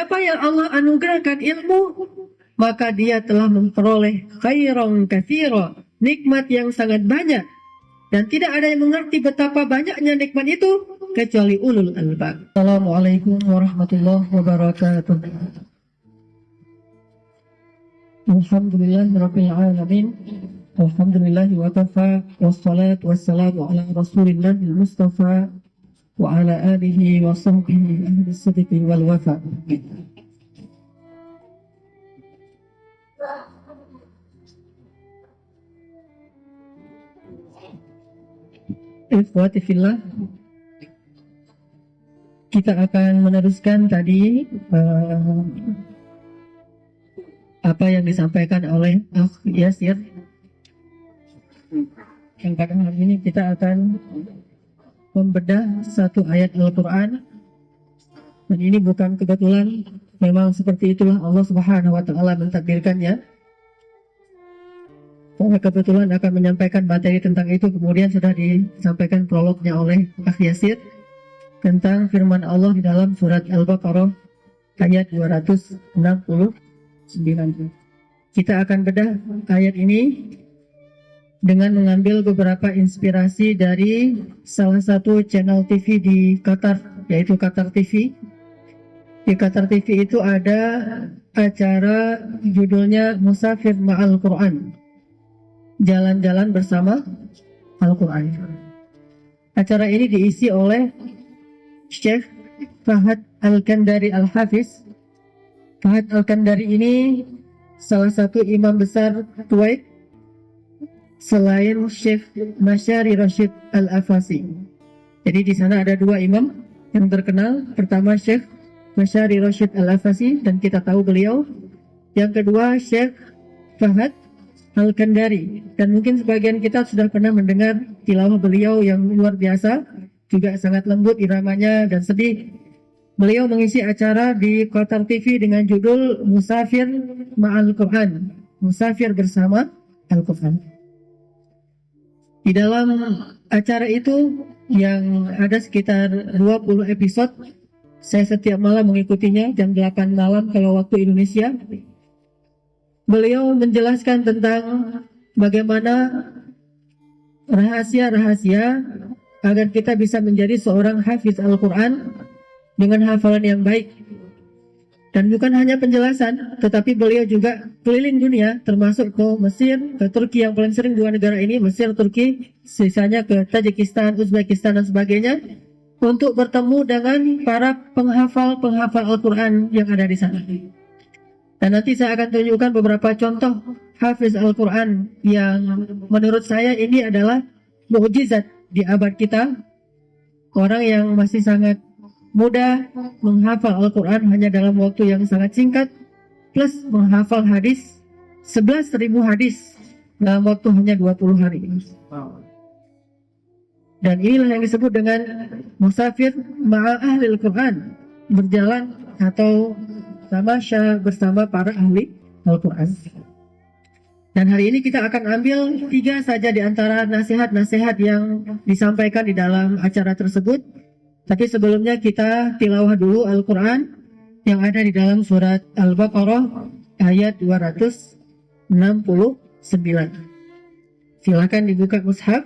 Siapa yang Allah anugerahkan ilmu, maka dia telah memperoleh khairan katsira, nikmat yang sangat banyak. Dan tidak ada yang mengerti betapa banyaknya nikmat itu kecuali ulul albab. Assalamualaikum warahmatullahi wabarakatuh. Alhamdulillahirabbil alamin. Alhamdulillahi wa kafa, wassalatu wassalamu ala rasulillahil mustafa wa ala alihi wa sahbihi ahli sidqi wal wafa. Ikhwati fillah, kita akan meneruskan tadi apa yang disampaikan oleh Akh Yasir. Yang pada hari ini kita akan membedah satu ayat Al-Quran, dan ini bukan kebetulan, memang seperti itulah Allah Subhanahu wa Ta'ala mentakdirkannya. Saya kebetulan akan menyampaikan materi tentang itu, kemudian sudah disampaikan prolognya oleh Akh Yasir tentang firman Allah di dalam surat Al-Baqarah ayat 269. Kita akan bedah ayat ini dengan mengambil beberapa inspirasi dari salah satu channel TV di Qatar, yaitu Qatar TV. Di Qatar TV itu ada acara judulnya Musafir Ma'al Quran, jalan-jalan bersama Al-Quran. Acara ini diisi oleh Syekh Fahad Al-Kandari Al-Hafiz. Fahad Al-Kandari ini salah satu imam besar Kuwait selain Syekh Masyari Rashid Al-Afasi. Jadi di sana ada dua imam yang terkenal. Pertama Syekh Masyari Rashid Al-Afasi, dan kita tahu beliau. Yang kedua Syekh Fahad Al-Kandari, dan mungkin sebagian kita sudah pernah mendengar tilawah beliau yang luar biasa, juga sangat lembut iramanya dan sedih. Beliau mengisi acara di Qatar TV dengan judul Musafir Ma'al Quran, Musafir bersama Al-Quran. Di dalam acara itu yang ada sekitar 20 episode, saya setiap malam mengikutinya jam 8 malam kalau waktu Indonesia. Beliau menjelaskan tentang bagaimana rahasia-rahasia agar kita bisa menjadi seorang hafiz Al-Quran dengan hafalan yang baik. Dan bukan hanya penjelasan, tetapi beliau juga keliling dunia, termasuk ke Mesir, ke Turki, yang paling sering dua negara ini, Mesir, Turki, sisanya ke Tajikistan, Uzbekistan, dan sebagainya, untuk bertemu dengan para penghafal Al-Quran yang ada di sana. Dan nanti saya akan tunjukkan beberapa contoh hafiz Al-Quran yang menurut saya ini adalah mukjizat di abad kita. Orang yang masih sangat muda menghafal Al-Quran hanya dalam waktu yang sangat singkat, plus menghafal hadis 11.000 hadis dalam waktu hanya 20 hari. Dan inilah yang disebut dengan musafir ma'a ahli Al-Quran, berjalan atau tamasya bersama para ahli Al-Quran. Dan hari ini kita akan ambil 3 saja di antara nasihat-nasihat yang disampaikan di dalam acara tersebut. Tapi sebelumnya kita tilawah dulu Al-Quran yang ada di dalam surat Al-Baqarah ayat 269. Silakan dibuka mushaf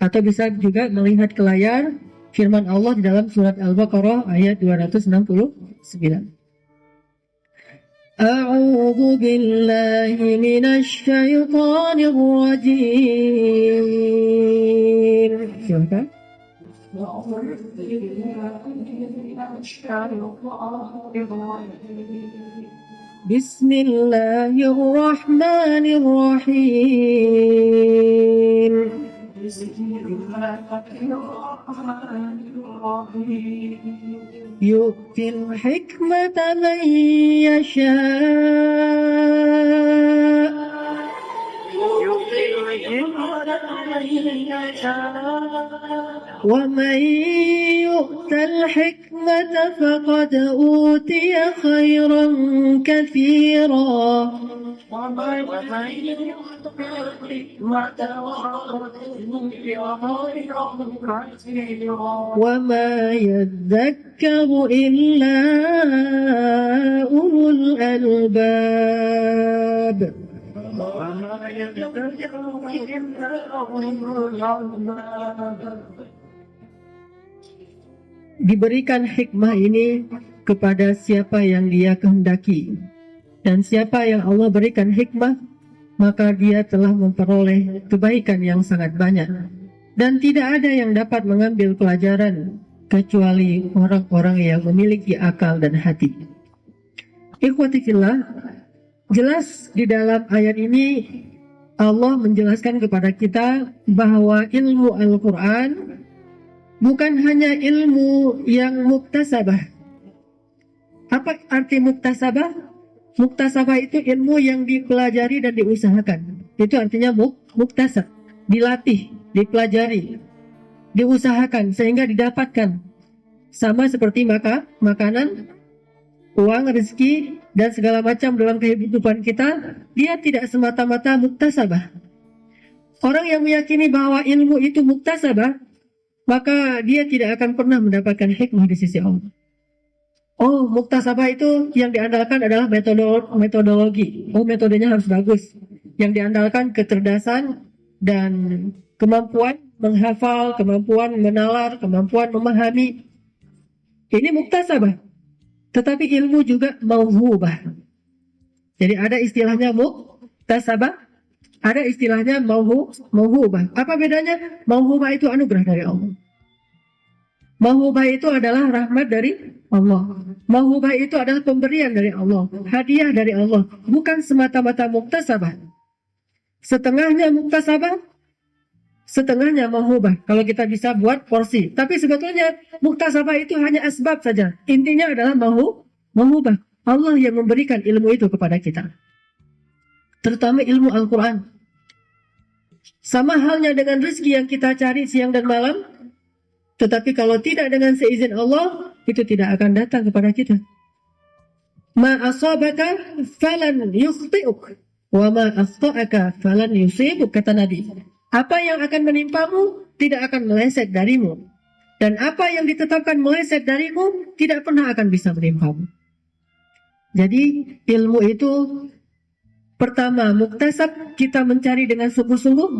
atau bisa juga melihat ke layar firman Allah di dalam surat Al-Baqarah ayat 269. A'udzu billahi minasy syaithanir rajim. Silakan. Bismillahirrahmanirrahim. Yu'til hikmata man yasha'. ومن يؤت الحكمة فقد أوتي خيرا كثيرا وما يذكر إلا أولو الألباب. Diberikan hikmah ini kepada siapa yang Dia kehendaki, dan siapa yang Allah berikan hikmah, maka dia telah memperoleh kebaikan yang sangat banyak, dan tidak ada yang dapat mengambil pelajaran kecuali orang-orang yang memiliki akal dan hati. Ikhwati fillah, jelas di dalam ayat ini Allah menjelaskan kepada kita bahwa ilmu Al-Quran bukan hanya ilmu yang muktasabah. Apa arti muktasabah? Muktasabah itu ilmu yang dipelajari dan diusahakan. Itu artinya muktasab, dilatih, dipelajari, diusahakan sehingga didapatkan. Sama seperti makanan, uang, rezeki, dan segala macam dalam kehidupan kita, dia tidak semata-mata muktasabah. Orang yang meyakini bahwa ilmu itu muktasabah, maka dia tidak akan pernah mendapatkan hikmah di sisi Allah. Oh, muktasabah itu yang diandalkan adalah metodologi. Oh, metodenya harus bagus. Yang diandalkan kecerdasan dan kemampuan menghafal, kemampuan menalar, kemampuan memahami. Ini muktasabah. Tetapi ilmu juga mauhubah. Jadi ada istilahnya muktasabah, ada istilahnya mauhubah. Apa bedanya? Mauhubah itu anugerah dari Allah. Mauhubah itu adalah rahmat dari Allah. Mauhubah itu adalah pemberian dari Allah, hadiah dari Allah, bukan semata-mata muktasabah. Setengahnya muktasabah, setengahnya mauhubah. Kalau kita bisa buat porsi. Tapi sebetulnya muktasabah itu hanya asbab saja. Intinya adalah mauhubah. Allah yang memberikan ilmu itu kepada kita. Terutama ilmu Al-Quran. Sama halnya dengan rezeki yang kita cari siang dan malam. Tetapi kalau tidak dengan seizin Allah, itu tidak akan datang kepada kita. Ma asabaka falan yukhti'uk, wa ma akhta'aka falan yusibuk, kata Nabi. Apa yang akan menimpamu tidak akan meleset darimu, dan apa yang ditetapkan meleset darimu tidak pernah akan bisa menimpamu. Jadi ilmu itu pertama muktasab, kita mencari dengan sungguh-sungguh.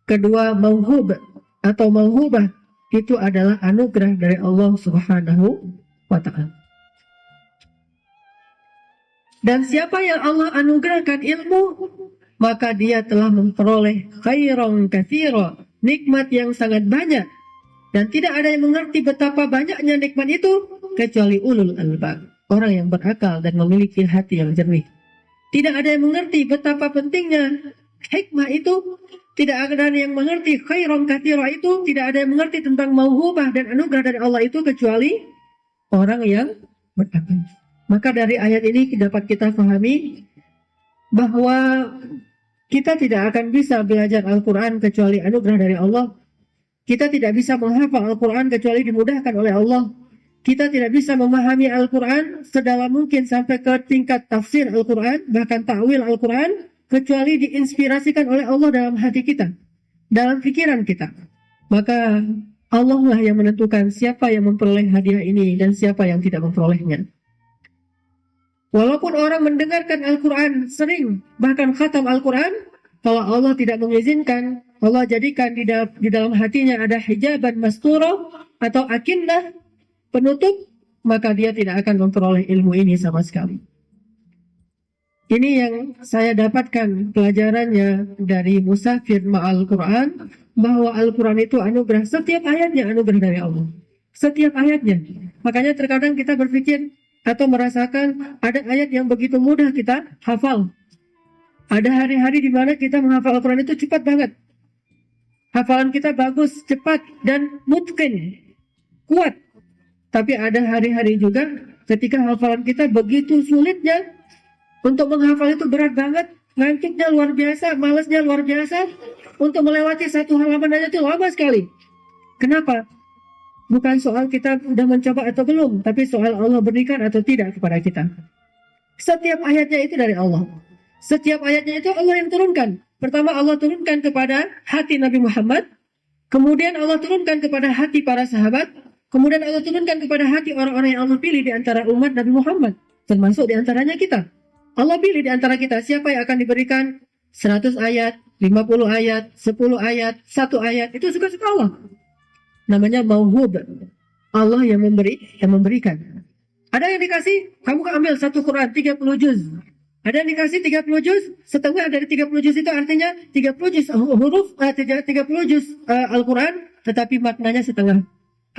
Kedua mauhubah atau mauhubah, itu adalah anugerah dari Allah Subhanahu wa Ta'ala. Dan siapa yang Allah anugerahkan ilmu, maka dia telah memperoleh khairan katsira, nikmat yang sangat banyak. Dan tidak ada yang mengerti betapa banyaknya nikmat itu kecuali ulul albab, orang yang berakal dan memiliki hati yang jernih. Tidak ada yang mengerti betapa pentingnya hikmah itu. Tidak ada yang mengerti khairan katsira itu, tidak ada yang mengerti tentang mauhubah dan anugerah dari Allah itu kecuali orang yang berakal. Maka dari ayat ini dapat kita pahami bahwa kita tidak akan bisa belajar Al-Quran kecuali anugerah dari Allah. Kita tidak bisa menghafal Al-Quran kecuali dimudahkan oleh Allah. Kita tidak bisa memahami Al-Quran sedalam mungkin sampai ke tingkat tafsir Al-Quran, bahkan ta'wil Al-Quran, kecuali diinspirasikan oleh Allah dalam hati kita, dalam pikiran kita. Maka Allah lah yang menentukan siapa yang memperoleh hadiah ini dan siapa yang tidak memperolehnya. Walaupun orang mendengarkan Al-Quran sering, bahkan khatam Al-Quran, kalau Allah tidak mengizinkan, Allah jadikan di dalam hatinya ada hijaban mastura atau akinnah, penutup, maka dia tidak akan memperoleh ilmu ini sama sekali. Ini yang saya dapatkan pelajarannya dari Musafir Ma'al Quran, bahwa Al-Quran itu anugerah, setiap ayatnya anugerah dari Allah. Setiap ayatnya. Makanya terkadang kita berpikir atau merasakan ada ayat yang begitu mudah kita hafal. Ada hari-hari di mana kita menghafal Al-Quran itu cepat banget. Hafalan kita bagus, cepat, dan mutqin, kuat. Tapi ada hari-hari juga ketika hafalan kita begitu sulitnya. Untuk menghafal itu berat banget, ngantuknya luar biasa, malasnya luar biasa. Untuk melewati satu halaman aja itu lama sekali. Kenapa? Bukan soal kita sudah mencoba atau belum, tapi soal Allah berikan atau tidak kepada kita. Setiap ayatnya itu dari Allah. Setiap ayatnya itu Allah yang turunkan. Pertama Allah turunkan kepada hati Nabi Muhammad, kemudian Allah turunkan kepada hati para sahabat, kemudian Allah turunkan kepada hati orang-orang yang Allah pilih di antara umat Nabi Muhammad, termasuk di antaranya kita. Allah pilih di antara kita siapa yang akan diberikan 100 ayat, 50 ayat, 10 ayat, 1 ayat. Itu suka-suka Allah. Namanya mauhub. Allah yang memberikan. Ada yang dikasih, kamu ambil satu Quran 30 juz. Ada yang dikasih 30 juz, setengah dari 30 juz itu artinya 30 juz huruf, 30 juz Al-Quran, tetapi maknanya setengah.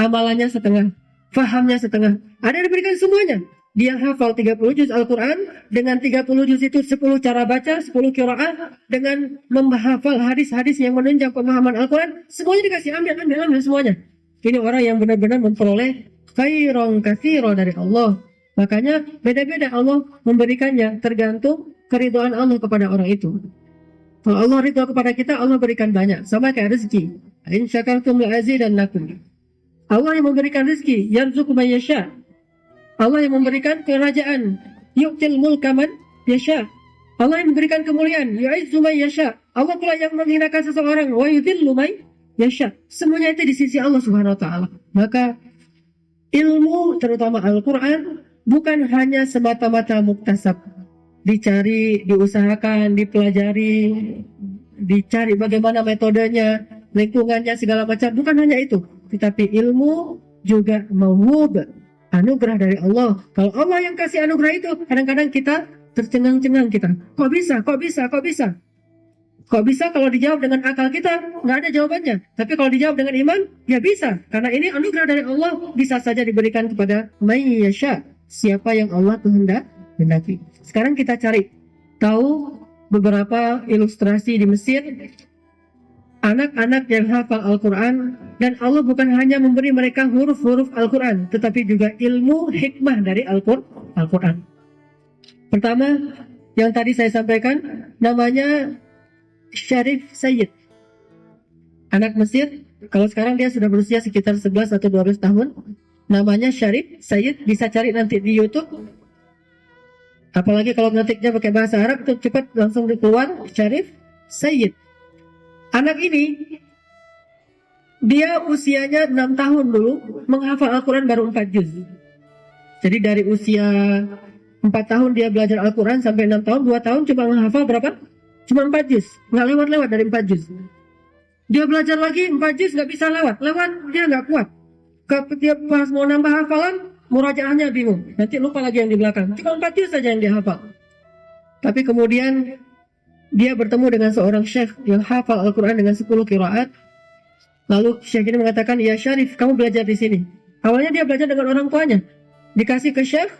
Amalannya setengah. Fahamnya setengah. Ada yang diberikan semuanya. Dia hafal 30 juz Al-Quran, dengan 30 juz itu 10 cara baca, 10 qiraah, dengan menghafal hadis-hadis yang menunjang pemahaman Al-Quran, semuanya dikasih, ambil semuanya. Ini orang yang benar-benar memperoleh khairan katsira dari Allah. Makanya beda-beda Allah memberikannya, tergantung keridhaan Allah kepada orang itu. Kalau Allah ridha kepada kita, Allah berikan banyak, sama kayak rezeki. In syakartum la'azidannakum. Allah yang memberikan rezeki, yarzuqu man yasha. Allah yang memberikan kerajaan, yu'til mulka man yasha. Allah yang memberikan kemuliaan, yu'izzu man yasha. Allah pula yang menghinakan seseorang, wa yudhillu man yasha. Semuanya itu di sisi Allah Subhanahu wa taala. Maka ilmu, terutama Al-Qur'an, bukan hanya semata-mata muktasab. Dicari, diusahakan, dipelajari, dicari bagaimana metodenya, lingkungannya, segala macam. Bukan hanya itu, tetapi ilmu juga mauhub, anugerah dari Allah. Kalau Allah yang kasih anugerah itu, kadang-kadang kita tercengang-cengang kita. Kok bisa? Kok bisa kalau dijawab dengan akal kita? Nggak ada jawabannya. Tapi kalau dijawab dengan iman, ya bisa. Karena ini anugerah dari Allah, bisa saja diberikan kepada may yasha, siapa yang Allah kehendaki. Sekarang kita cari tahu beberapa ilustrasi di Mesir, anak-anak yang hafal Al-Quran, dan Allah bukan hanya memberi mereka huruf-huruf Al-Quran, tetapi juga ilmu hikmah dari Al-Quran. Pertama, yang tadi saya sampaikan, namanya Syarif Sayyid. Anak Mesir, kalau sekarang dia sudah berusia sekitar 11 atau 12 tahun, namanya Syarif Sayyid, bisa cari nanti di YouTube. Apalagi kalau ngetiknya pakai bahasa Arab, itu cepat langsung keluar, Syarif Sayyid. Anak ini, dia usianya 6 tahun dulu, menghafal Al-Quran baru 4 juz. Jadi dari usia 4 tahun dia belajar Al-Quran sampai 6 tahun, 2 tahun cuma menghafal berapa? Cuma 4 juz, nggak lewat-lewat dari 4 juz. Dia belajar lagi 4 juz, nggak bisa lewat dia nggak kuat. Dia pas mau nambah hafalan, murajaahnya bingung, nanti lupa lagi yang di belakang. Cuma 4 juz saja yang dia hafal. Tapi kemudian dia bertemu dengan seorang syekh yang hafal Al-Quran dengan 10 qiraat. Lalu syekh ini mengatakan, ya Syarif, kamu belajar di sini. Awalnya dia belajar dengan orang tuanya, dikasih ke syekh,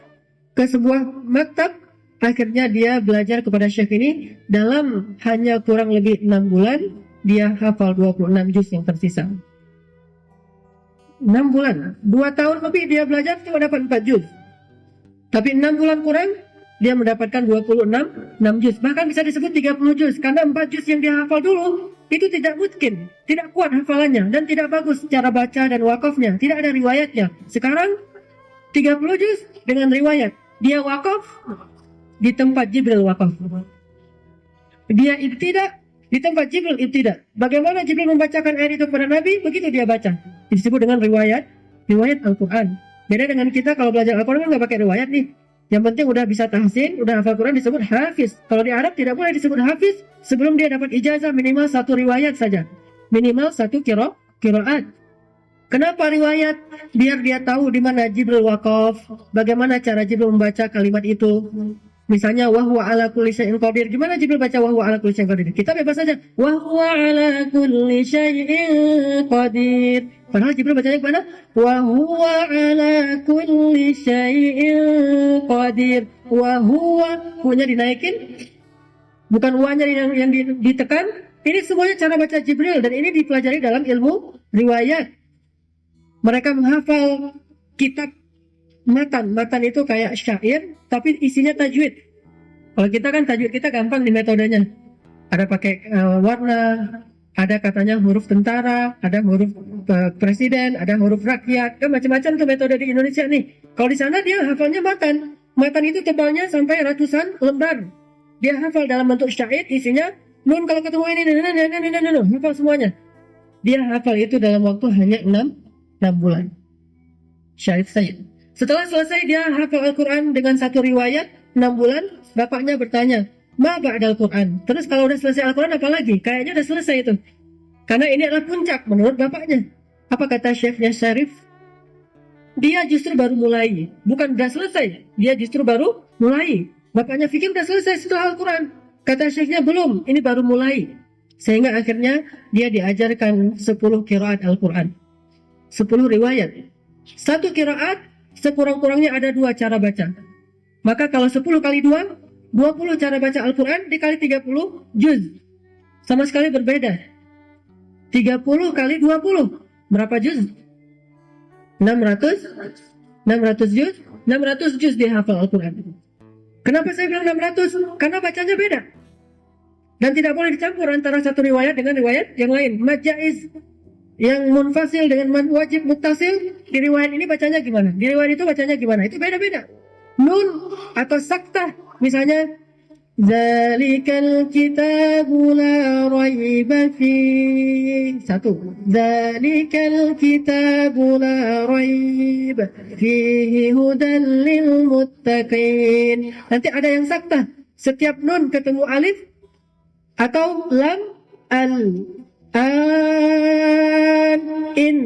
ke sebuah maktab. Akhirnya dia belajar kepada syekh ini. Dalam hanya kurang lebih 6 bulan, dia hafal 26 juz yang tersisa. 6 bulan, 2 tahun lebih dia belajar cuma dapat 4 juz. Tapi 6 bulan kurang, dia mendapatkan 26 juz. Bahkan bisa disebut 30 juz, karena 4 juz yang dia hafal dulu itu tidak mungkin, tidak kuat hafalannya, dan tidak bagus cara baca dan wakafnya, tidak ada riwayatnya. Sekarang 30 juz dengan riwayat. Dia wakaf di tempat Jibril wakaf. Dia ibtidak di tempat Jibril ibtidak. Bagaimana Jibril membacakan ayat itu kepada Nabi, begitu dia baca. Disebut dengan riwayat Al-Quran. Beda dengan kita kalau belajar Al-Quran kan nggak pakai riwayat nih. Yang penting udah bisa tahsin, udah hafal Quran, disebut hafiz. Kalau di Arab tidak boleh disebut hafiz sebelum dia dapat ijazah minimal 1 riwayat saja. Minimal 1 qiraat. Kenapa riwayat? Biar dia tahu di mana Jibril wakaf, bagaimana cara Jibril membaca kalimat itu. Misalnya wahwa ala kulli syai'in qadir. Gimana Jibril baca wahwa ala kulli syai'in qadir? Kita bebas saja. Wahwa ala kulli syai'in qadir. Padahal Jibril bacanya kemana? Wahwa ala kulli syai'in qadir. Wahwa, hunya dinaikin, bukan wanya yang ditekan. Ini semuanya cara baca Jibril, dan ini dipelajari dalam ilmu riwayat. Mereka menghafal kitab matan. Matan itu kayak syair, tapi isinya tajwid. Kalau kita kan tajwid kita gampang di metodenya. Ada pakai warna, ada katanya huruf tentara, ada huruf presiden, ada huruf rakyat, kan macam-macam tuh metode di Indonesia nih. Kalau di sana dia hafalnya matan. Matan itu tebalnya sampai ratusan lembar. Dia hafal dalam bentuk syair, isinya nun kalau ketemu ini, hafal semuanya. Dia hafal itu dalam waktu hanya 6 bulan. Syarif Sayyid. Setelah selesai dia hafal Al-Quran dengan satu riwayat 6 bulan, bapaknya bertanya, ma ba'dal Quran. Terus kalau udah selesai Al-Quran apa lagi? Kayaknya udah selesai itu. Karena ini adalah puncak menurut bapaknya. Apa kata Syekhnya Syarif? Dia justru baru mulai, bukan udah selesai. Dia justru baru mulai. Bapaknya pikir udah selesai setelah Al-Quran. Kata Syekhnya belum, ini baru mulai. Sehingga akhirnya dia diajarkan 10 qiraat Al-Quran. 10 riwayat. Satu qiraat sekurang-kurangnya ada 2 cara baca. Maka kalau 10 kali 2, 20 cara baca Al-Quran dikali 30 juz. Sama sekali berbeda. 30 kali 20. Berapa juz? 600 juz. 600 juz dia hafal Al-Quran. Kenapa saya bilang 600? Karena bacanya beda. Dan tidak boleh dicampur antara satu riwayat dengan riwayat yang lain. Mad jaiz yang munfasil dengan mad wajib muttasil, di riwayat ini bacanya gimana? Di riwayat itu bacanya gimana? Itu beda-beda. Nun atau saktah, misalnya Zalikal kitabu la raiba fihi. Satu. Zalikal kitabu la raiba fihi hudan lil muttaqin. Nanti ada yang saktah. Setiap nun ketemu alif atau lam, al, an, in,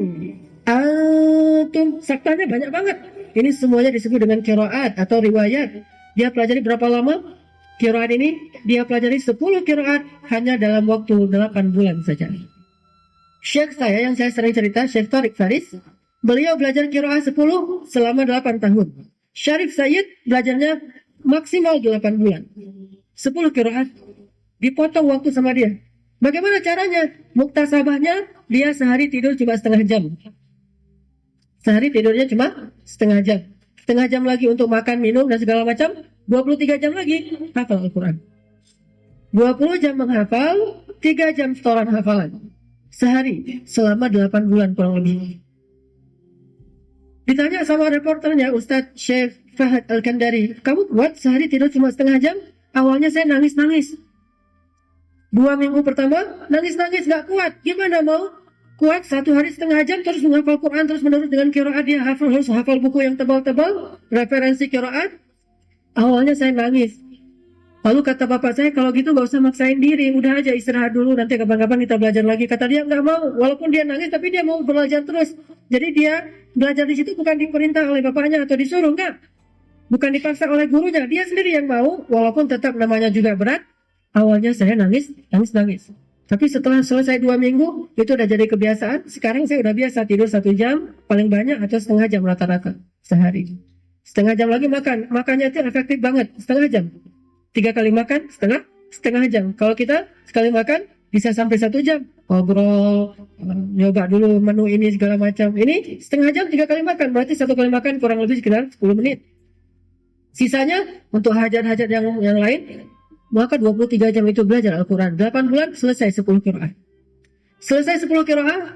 antum. Saktahnya banyak banget. Ini semuanya disebut dengan qiraat atau riwayat. Dia pelajari berapa lama? Qiraat ini dia pelajari 10 qiraat hanya dalam waktu 8 bulan saja. Syekh saya yang saya sering cerita, Syekh Tariq Faris, beliau belajar qiraat 10 selama 8 tahun. Syarif Sayyid belajarnya maksimal 8 bulan. 10 qiraat dipotong waktu sama dia. Bagaimana caranya? Muktasabahnya dia sehari tidur cuma setengah jam. Sehari tidurnya cuma setengah jam. Setengah jam lagi untuk makan, minum, dan segala macam. 23 jam lagi hafal Al-Quran. 20 jam menghafal, 3 jam setoran hafalan. Sehari, selama 8 bulan kurang lebih. Ditanya sama reporternya, Ustadz Syekh Fahad Al-Kandari, kamu kuat sehari tidur cuma setengah jam? Awalnya saya nangis-nangis. 2 minggu pertama, nangis-nangis gak kuat. Gimana mau kuat 1 hari setengah jam terus menghafal Quran terus menerus dengan qiraat dia harus hafal buku yang tebal-tebal, referensi qiraat. Awalnya saya nangis. Lalu kata bapak saya, kalau gitu gak usah maksain diri, udah aja istirahat dulu, nanti kapan-kapan kita belajar lagi. Kata dia nggak mau, walaupun dia nangis tapi dia mau belajar terus. Jadi dia belajar di situ bukan diperintah oleh bapaknya atau disuruh, enggak. Bukan dipaksa oleh gurunya, dia sendiri yang mau, walaupun tetap namanya juga berat. Awalnya saya nangis. Tapi setelah selesai 2 minggu, itu udah jadi kebiasaan. Sekarang saya udah biasa tidur 1 jam, paling banyak atau setengah jam rata-rata sehari. Setengah jam lagi makan. Makannya itu efektif banget. Setengah jam. 3 kali makan, setengah jam. Kalau kita sekali makan, bisa sampai 1 jam. Ngobrol, nyoba dulu menu ini segala macam. Ini setengah jam 3 kali makan. Berarti 1 kali makan kurang lebih sekitar 10 menit. Sisanya untuk hajat-hajat yang lain, maka 23 jam itu belajar Al-Quran. 8 bulan selesai 10 qiraat. Selesai 10 qiraat,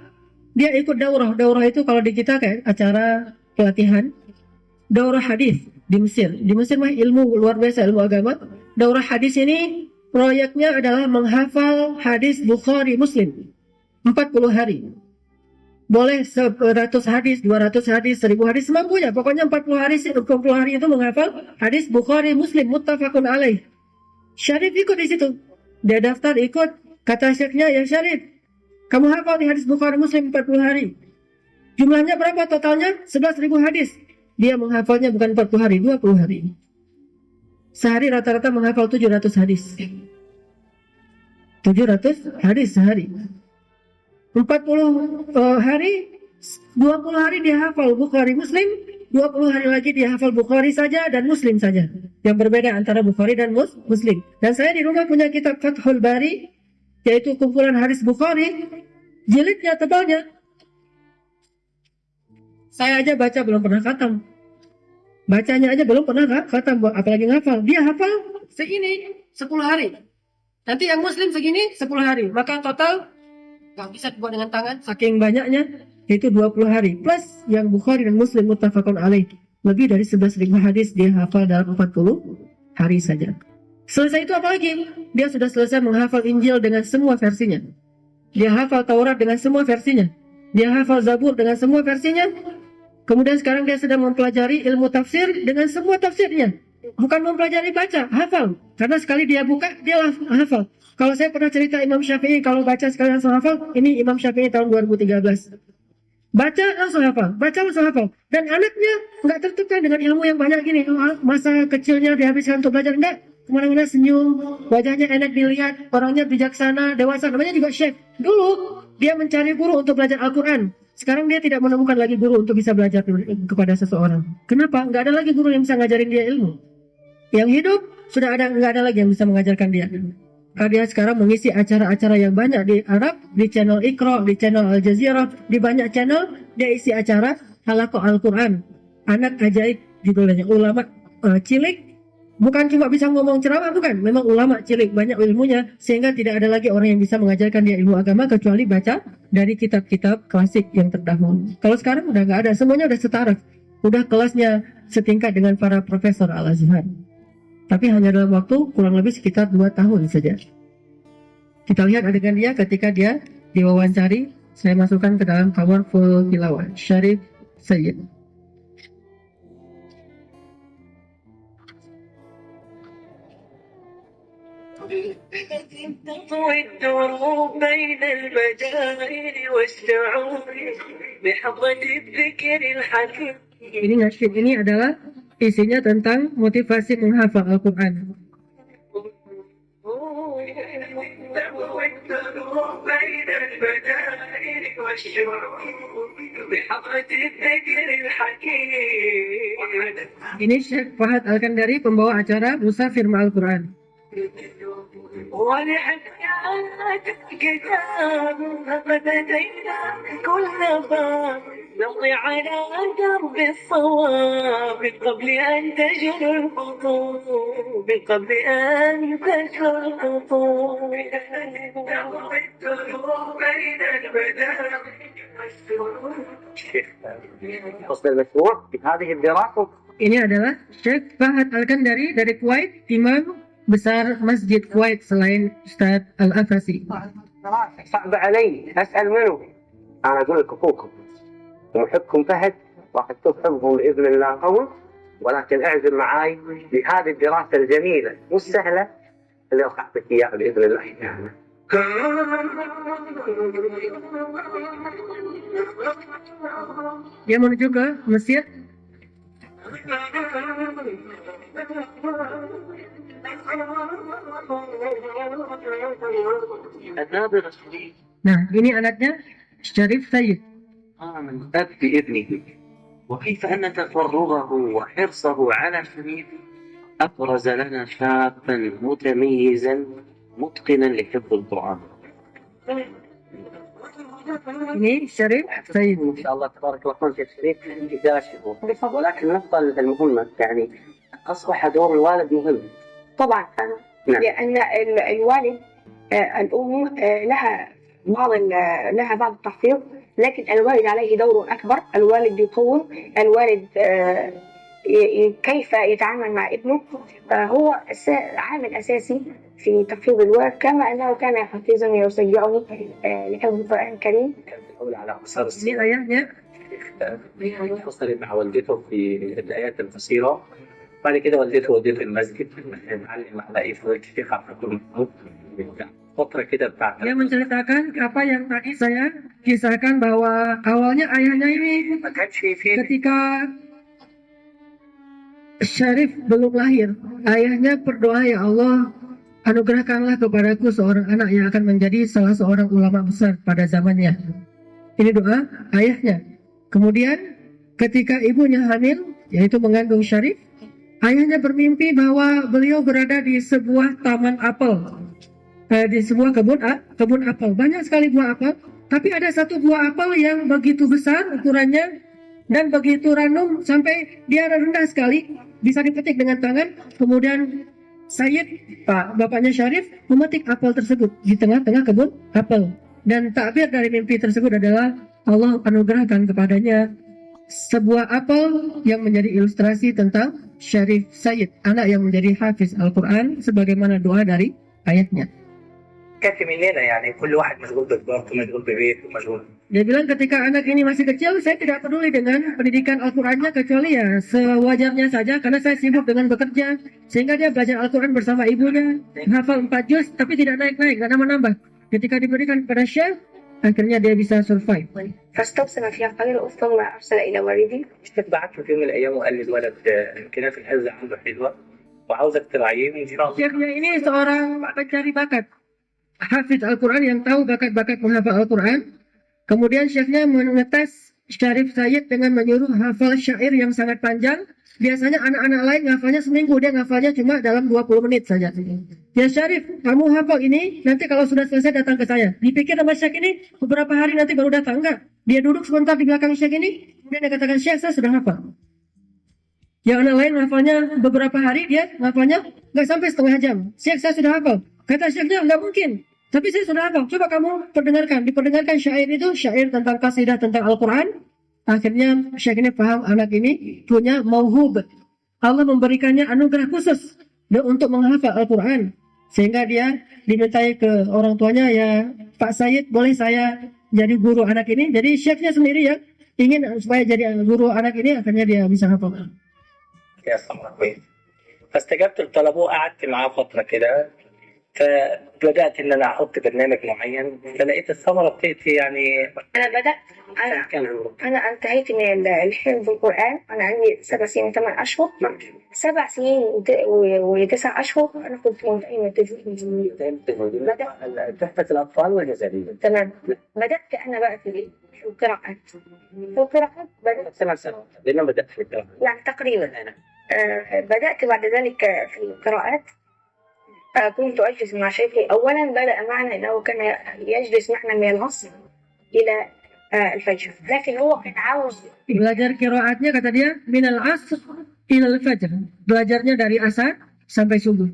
dia ikut daurah. Daurah itu kalau di kita kayak acara pelatihan. Daurah hadis di Mesir. Di Mesir mah ilmu luar biasa, ilmu agama. Daurah hadis ini proyeknya adalah menghafal hadis Bukhari Muslim 40 hari. Boleh 100 hadis, 200 hadis, 1000 hadis semampunya. Pokoknya 40 hari itu menghafal hadis Bukhari Muslim muttafaqun alaih. Syarif ikut di situ. Dia daftar ikut. Kata syekhnya, ya Syarif, kamu hafal di hadis Bukhari Muslim 40 hari. Jumlahnya berapa totalnya? 11.000 hadis. Dia menghafalnya bukan 40 hari, 20 hari. Sehari rata-rata menghafal 700 hadis. 700 hadis sehari. 40 hari, 20 hari dia hafal Bukhari Muslim, 20 hari lagi dia hafal Bukhari saja dan Muslim saja. Yang berbeda antara Bukhari dan Muslim. Dan saya di rumah punya kitab Fathul Bari, yaitu kumpulan hadis Bukhari. Jilidnya tebalnya. Saya aja baca belum pernah khatam. Bacanya aja belum pernah khatam, apalagi ngafal. Dia hafal segini 10 hari. Nanti yang muslim segini 10 hari. Maka total nggak bisa dibuat dengan tangan, saking banyaknya, itu 20 hari. Plus yang Bukhari dan Muslim muttafaqun alaih. Lebih dari 11.000 hadis dia hafal dalam 40 hari saja. Selesai itu apa lagi? Dia sudah selesai menghafal Injil dengan semua versinya. Dia hafal Taurat dengan semua versinya. Dia hafal Zabur dengan semua versinya. Kemudian sekarang dia sedang mempelajari ilmu tafsir dengan semua tafsirnya. Bukan mempelajari baca, hafal. Karena sekali dia buka, dia hafal. Kalau saya pernah cerita Imam Syafi'i, kalau baca sekali langsung hafal, ini Imam Syafi'i tahun 2013. Baca langsung hafal, baca langsung hafal. Dan anaknya nggak tertekan dengan ilmu yang banyak gini. Masa kecilnya dihabiskan untuk belajar, enggak. Kemana-mana senyum, wajahnya enak dilihat, orangnya bijaksana, dewasa, namanya juga Syekh. Dulu, dia mencari guru untuk belajar Al-Quran. Sekarang dia tidak menemukan lagi guru untuk bisa belajar kepada seseorang. Kenapa? Nggak ada lagi guru yang bisa ngajarin dia ilmu. Yang hidup, sudah ada, nggak ada lagi yang bisa mengajarkan dia. Karena dia sekarang mengisi acara-acara yang banyak di Arab, di channel Iqra, di channel Al Jazeera, di banyak channel, dia isi acara Halaqah Al-Quran. Anak ajaib judulnya, ulama cilik. Bukan cuma bisa ngomong ceramah, bukan. Memang ulama cilik, banyak ilmunya, sehingga tidak ada lagi orang yang bisa mengajarkan dia ilmu agama kecuali baca dari kitab-kitab klasik yang terdahulu. Kalau sekarang udah nggak ada, semuanya udah setara. Udah kelasnya setingkat dengan para profesor Al-Azhar. Tapi hanya dalam waktu kurang lebih sekitar 2 tahun saja. Kita lihat adegan dia ketika dia diwawancari. Saya masukkan ke dalam Powerful Tilawah, Syarif Sayyid. تطوي الدروب بين المجاري والشعور بحضرة الذكر الحكيم. Ini nasyid ini adalah isinya tentang motivasi menghafal Al-Quran. تطوي الدروب بين المجاري والشعور بحضرة الذكر الحكيم. Ini Syekh Fahad Al-Kandari, pembawa acara Musafir Ma'al Quran. ولحكايات الكتاب فقد أتينا كل باب نمضي على درب الصواب من قبل أن تجر الخطوب من قبل أن تجر الخطوب بين المدارك. فصل المشروع في هذه الدراسة. Ini adalah Syekh Fahad Al-Kandari dari Kuwait, Imam besar Masjid Kuwait selain Ustadz Al-Afasi. صعب علي أسأل منه. أنا أقول لك أخوكم ومحبكم فهد راح تفهمهم بإذن الله قوي، ولكن اعزم معاي بهذه الدراسة الجميلة والسهلة اللي راح أعطيك إياها بإذن الله تعالى. Dia menuju ke Mesir. Nah, ini anaknya Syarif Sayyid. من أب بإذنه، وكيف أن تفرغه وحرصه على الحديث أبرز لنا شابا متميزا متقنا لحفظ القرآن. Ini Syarif Sayyid. إن شاء الله تبارك الله شيخ شريف يداشره، ولكن النقطة المهمة يعني أصبح دور الوالد مهم. طبعا نعم. لأن الوالد الأم لها بعض التحفيظ، لكن الوالد عليه دور أكبر. الوالد يقوم، الوالد كيف يتعامل مع ابنه، هو عامل أساسي في تحفيظ الولد، كما أنه كان يحفزني ويشجعني لحفظ القرآن الكريم. على مسار Ini ayahnya. اتصل مع والدته في الآيات القصيرة، بعد كده والدته ودته المسجد نتعلم على إيه فضيلة الشيخ عبد الكريم فترة كده بتاعت. Dia menceritakan apa yang tadi saya kisahkan, bahwa awalnya ayahnya ini ما كانش في ketika Syarif belum lahir, ayahnya berdoa, ya Allah, anugerahkanlah kepadaku seorang anak yang akan menjadi salah seorang ulama besar pada zamannya. Ini doa ayahnya. Kemudian ketika ibunya hamil, yaitu mengandung Syarif, ayahnya bermimpi bahwa beliau berada di sebuah taman apel, di sebuah kebun apel. Banyak sekali buah apel, tapi ada satu buah apel yang begitu besar ukurannya dan begitu random sampai dia rendah sekali, bisa dipetik dengan tangan. Kemudian Sayyid, Pak, bapaknya Syarif, memetik apel tersebut di tengah-tengah kebun apel. Dan takbir dari mimpi tersebut adalah Allah anugerahkan kepadanya sebuah apel yang menjadi ilustrasi tentang Syarif Sayyid, anak yang menjadi hafiz Al-Quran sebagaimana doa dari ayahnya. كافي مننا يعني كل واحد مشغول بتجارته مشغول ببيته مشغول. Dia bilang ketika anak ini masih kecil, saya tidak peduli dengan pendidikan Al-Qurannya kecuali ya sewajarnya saja karena saya sibuk dengan bekerja. Sehingga dia belajar Al-Quran bersama ibunya, hafal 4 juz tapi tidak naik-naik, tidak nambah-nambah. Ketika diberikan kepada Syekh, akhirnya dia bisa survive. فاستبسم فيها قليلا ثم أرسل إلى والدي. الشيخ بعت له في يوم من الايام وقال لي الولد امكانيات الحفظ عنده حلوه وعاوزك تراعيه من جيرانه. Syekhnya ini seorang pencari bakat, hafiz Al-Quran yang tahu bakat-bakat menghafal Al-Quran. Kemudian Syekhnya mengetes Syarif Sayyid dengan menyuruh hafal syair yang sangat panjang. Biasanya anak-anak lain ngafalnya seminggu, dia ngafalnya cuma dalam 20 menit saja. Ya Syarif, kamu hafal ini, nanti kalau sudah selesai datang ke saya. Dipikir sama Syekh ini, beberapa hari nanti baru datang, enggak. Dia duduk sebentar di belakang Syekh ini, kemudian dia katakan, Syekh, saya sudah hafal. Yang anak lain ngafalnya beberapa hari, dia ngafalnya nggak sampai setengah jam. Syekh, saya sudah hafal. Kata Syekhnya, nggak mungkin. Tapi saya sudah hafal. Coba kamu diperdengarkan syair itu, syair tentang kasidah tentang Al-Quran. Akhirnya Syekh ini paham anak ini punya mauhub. Allah memberikannya anugerah khusus untuk menghafal Al-Quran. Sehingga dia dimintai ke orang tuanya, ya Pak Sayyid, boleh saya jadi guru anak ini? Jadi Syekhnya sendiri ya ingin supaya jadi guru anak ini, akhirnya dia bisa hafal. يا سمرة كويس. فاستجبت لطلبه وقعدت معاه فترة كده فبدأت إن أنا أحط برنامج معين فلقيت الثمرة بتأتي يعني. أنا بدأت كان عمره أنا انتهيت من الحفظ القرآن. أنا عندي 7 سنين و8 أشهر. 7 سنين و9 أشهر أنا كنت منتهي من التجويد. تحفة الأطفال والجزائرية. تمام. بدأت أنا بقى في القراءات. في القراءات بدأت 7 سنوات. لما بدأت في القراءة؟ يعني تقريبا أنا بدأت بعد ذلك في القراءات. كنت أجلس مع شيخي. أولا بدأ معنا أنه كان يجلس معنا من العصر إلى الفجر. لكن هو كان عاوز Belajar qiraatnya kata dia minal asr ilal fajr. Belajarnya dari asar sampai subuh.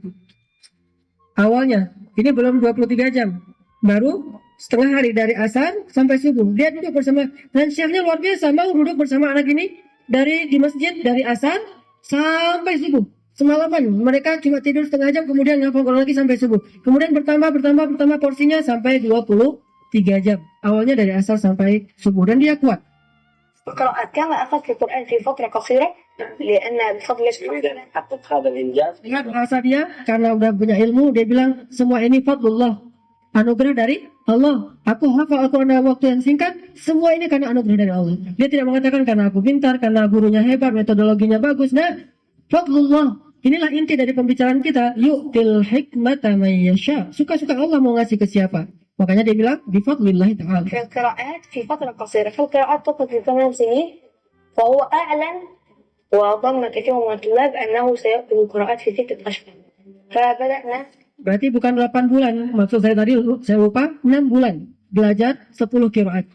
Awalnya ini belum 23 jam. Baru setengah hari dari asar sampai subuh. Dia duduk bersama, dan syekhnya luar biasa, mau duduk bersama anak ini di masjid dari asar sampai subuh. Semalaman mereka cuma tidur setengah jam, kemudian ngafal Quran lagi sampai subuh. Kemudian bertambah porsinya sampai 23 jam. Awalnya dari asar sampai subuh, dan dia kuat. القراءات. كما أخذت القرآن في فترة قصيرة لأن بفضل الله حقق هذا الإنجاز. Ingat bahasa dia, karena udah punya ilmu, dia bilang semua ini fadlullah, anugerah dari Allah. Aku hafal Al-Quran dalam waktu yang singkat, semua ini karena anugerah dari Allah. Dia tidak mengatakan karena aku pintar, karena gurunya hebat, metodologinya bagus. Nah, fadlullah. Inilah inti dari pembicaraan kita. Yu'til hikmata man yasha. Suka-suka Allah mau ngasih ke siapa. Makanya dia bilang bifadlillahi ta'ala. في القراءات في فترة قصيرة. في القراءات تقف في 8 سنين. فهو أعلن وظن كثير من الطلاب أنه سيكتب القراءات في 6 أشهر. فبدأنا. Berarti bukan 8 bulan. Maksud saya tadi, saya lupa, 6 bulan. Belajar 10 qiraat.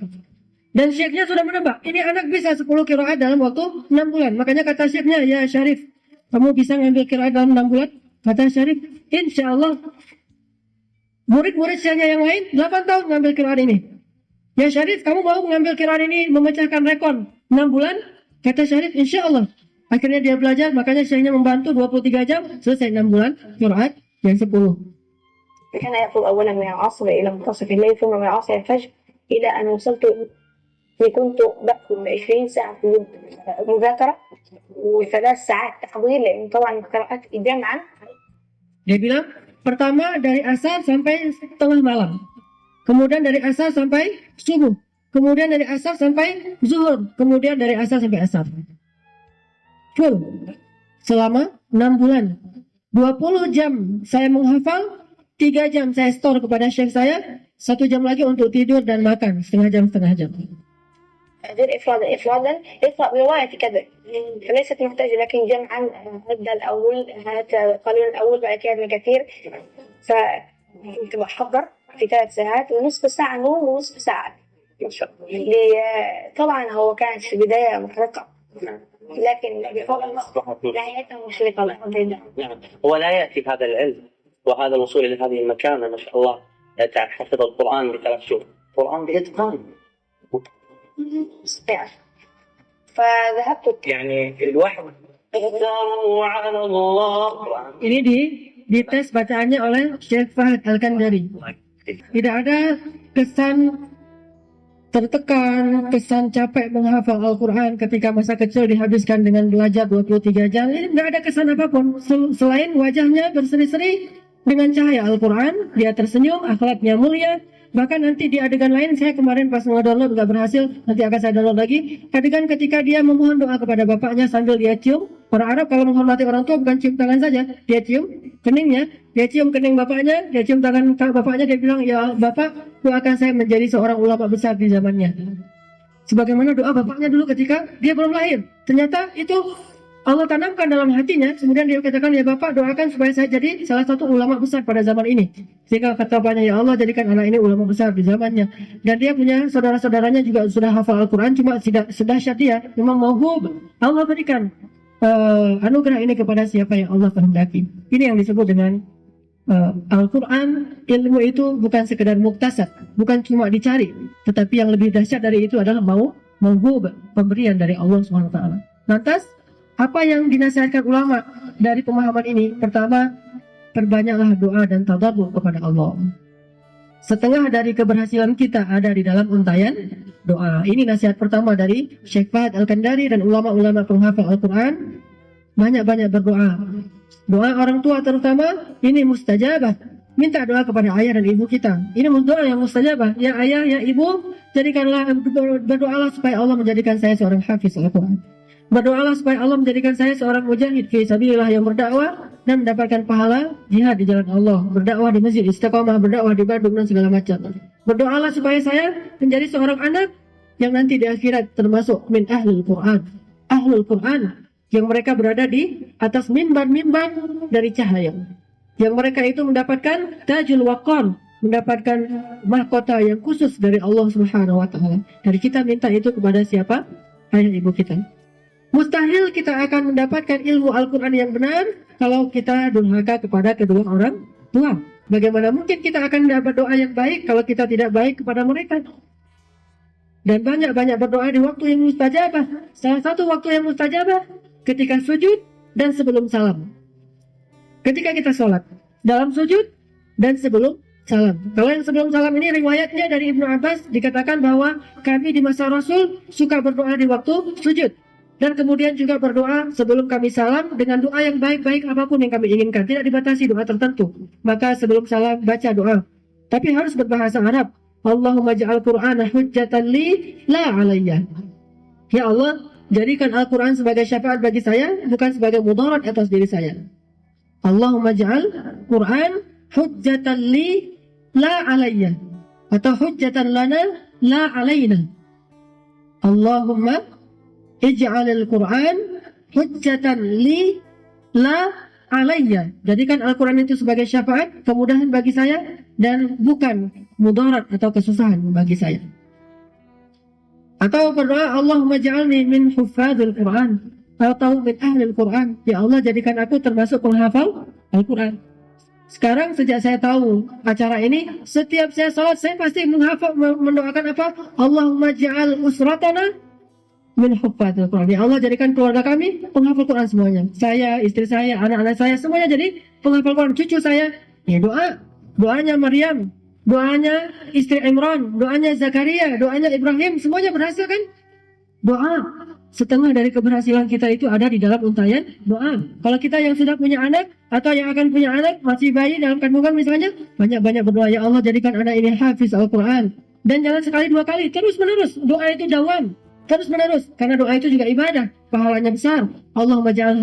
Dan syekhnya sudah menebak. Ini anak bisa 10 qiraat dalam waktu 6 bulan. Makanya kata syekhnya, ya Syarif, kamu bisa ngambil qiraat dalam 6 bulan? Kata Syarif, insya Allah. Murid-murid syekhnya yang lain 8 tahun ngambil qiraat ini. Ya Syarif, kamu mau mengambil qiraat ini memecahkan rekor 6 bulan? Kata Syarif, insya Allah. Akhirnya dia belajar, makanya syekhnya membantu 23 jam, selesai 6 bulan qiraat yang 10. كان يأخذ أولا من العصر إلى منتصف الليل ثم من العصر إلى الفجر إلى أن وصلت. كنت بأخذ 20 ساعة في المذاكرة و3 ساعات تحضير لأن طبعا القراءات جمعا. Dia bilang, pertama dari asar sampai tengah malam. Kemudian dari asar sampai subuh. Kemudian dari asar sampai zuhur. Kemudian dari asar sampai asar. Full. Selama 6 bulan. 20 jam saya menghafal, 3 jam saya store kepada syekh saya, 1 jam lagi untuk tidur dan makan. Setengah jam. غير إفرادا اقرأ برواية كذا فليست محتاجة لكن جمعا هذا الأول هذا قليل الأول بعد كده ابن كثير. فكنت بحضر في 3 ساعات ونصف ساعة نوم ونصف ساعة طبعا هو كانت في البداية محرقة لكن بفضل الله نهايته مشرقة بفضل الله. نعم، هو لا يأتي هذا العلم وهذا الوصول إلى هذه المكانة ما شاء الله، حفظ القرآن ب3 شهور، القرآن بإتقان. فذهبت يعني الوحي على الله. Ini dites bacaannya oleh Syekh Fahad Al-Kandari. Tidak ada kesan tertekan, kesan capek menghafal Al-Quran ketika masa kecil dihabiskan dengan belajar 23 jam. Ini tidak ada kesan apapun selain wajahnya berseri-seri dengan cahaya Al-Quran. Dia tersenyum, akhlaknya mulia. Bahkan nanti di adegan lain, saya kemarin pas nge-download nggak berhasil, nanti akan saya download lagi. Adegan ketika dia memohon doa kepada bapaknya sambil dia cium. Orang Arab kalau menghormati orang tua bukan cium tangan saja, dia cium keningnya, dia cium kening bapaknya, dia cium tangan bapaknya, dia bilang, ya bapak, doakan saya menjadi seorang ulama besar di zamannya. Sebagaimana doa bapaknya dulu ketika dia belum lahir. Ternyata itu Allah tanamkan dalam hatinya, kemudian dia katakan, ya bapak doakan supaya saya jadi salah satu ulama besar pada zaman ini. Sehingga kata bapaknya, ya Allah jadikan anak ini ulama besar di zamannya. Dan dia punya saudara-saudaranya juga sudah hafal Al-Quran, cuma sedahsyat dia, memang mauhub. Allah berikan anugerah ini kepada siapa yang Allah kehendaki. Ini yang disebut dengan Al-Quran. Ilmu itu bukan sekedar muktasab, bukan cuma dicari, tetapi yang lebih dahsyat dari itu adalah mauhub, pemberian dari Allah SWT. Lantas, apa yang dinasihatkan ulama dari pemahaman ini? Pertama, perbanyaklah doa dan tadarruk kepada Allah. Setengah dari keberhasilan kita ada di dalam untayan doa. Ini nasihat pertama dari Syekh Fahad Al-Kandari dan ulama-ulama penghafal Al-Quran. Banyak-banyak berdoa. Doa orang tua terutama, ini mustajabah. Minta doa kepada ayah dan ibu kita. Ini doa yang mustajabah. Ya ayah, ya ibu, berdoalah supaya Allah menjadikan saya seorang hafiz Al-Quran. Berdoalah supaya Allah menjadikan saya seorang mujahid fi sabilillah yang berdakwah dan mendapatkan pahala jihad di jalan Allah, berdakwah di masjid Istiqamah, berdakwah di Bandung dan segala macam. Berdoalah supaya saya menjadi seorang anak yang nanti di akhirat termasuk min ahlul Quran. Ahlul Quran yang mereka berada di atas mimbar-mimbar dari cahaya. Yang mereka itu mendapatkan tajul waqar, mendapatkan mahkota yang khusus dari Allah Subhanahu wa taala. Dari kita minta itu kepada siapa? Ayah ibu kita. Mustahil kita akan mendapatkan ilmu Al-Quran yang benar kalau kita durhaka kepada kedua orang tua. Bagaimana mungkin kita akan mendapat doa yang baik kalau kita tidak baik kepada mereka? Dan banyak-banyak berdoa di waktu yang mustajabah. Salah satu waktu yang mustajabah ketika sujud dan sebelum salam. Ketika kita sholat, dalam sujud dan sebelum salam. Kalau yang sebelum salam ini riwayatnya dari Ibnu Abbas dikatakan bahwa kami di masa Rasul suka berdoa di waktu sujud. Dan kemudian juga berdoa sebelum kami salam dengan doa yang baik-baik apapun yang kami inginkan. Tidak dibatasi doa tertentu. Maka sebelum salam baca doa. Tapi harus berbahasa Arab. Allahumma ja'al Qur'ana hujjatan li la alayya. Ya Allah, jadikan Al-Quran sebagai syafaat bagi saya, bukan sebagai mudarat atas diri saya. Allahumma ja'al Qur'an hujjatan li la alayya. Atau hujjatan lana la alayna. Allahumma ij'al al-Quran hujjatan li la alayya. Jadikan Al-Quran itu sebagai syafaat, kemudahan bagi saya dan bukan mudarat atau kesusahan bagi saya. Atau berdoa Allahumma ja'alni min huffazil Quran atau min ahlil Quran. Ya Allah jadikan aku termasuk penghafal Al-Quran. Sekarang sejak saya tahu acara ini, setiap saya salat saya pasti mendoakan apa? Allahumma ja'al usratana min huffazil Quran. Ya Allah jadikan keluarga kami penghafal Quran semuanya. Saya, istri saya, anak-anak saya semuanya jadi penghafal Quran. Cucu saya, ya doanya Maryam, doanya istri Imran, doanya Zakaria, doanya Ibrahim, semuanya berhasil kan? Doa. Setengah dari keberhasilan kita itu ada di dalam untayan doa. Kalau kita yang sudah punya anak atau yang akan punya anak, masih bayi dalam kandungan misalnya, banyak-banyak berdoa, ya Allah jadikan anak ini hafiz Al-Quran. Dan jangan sekali dua kali, terus menerus. Doa itu dawam. Terus menerus, karena doa itu juga ibadah, pahalanya besar. Allahumma ja'al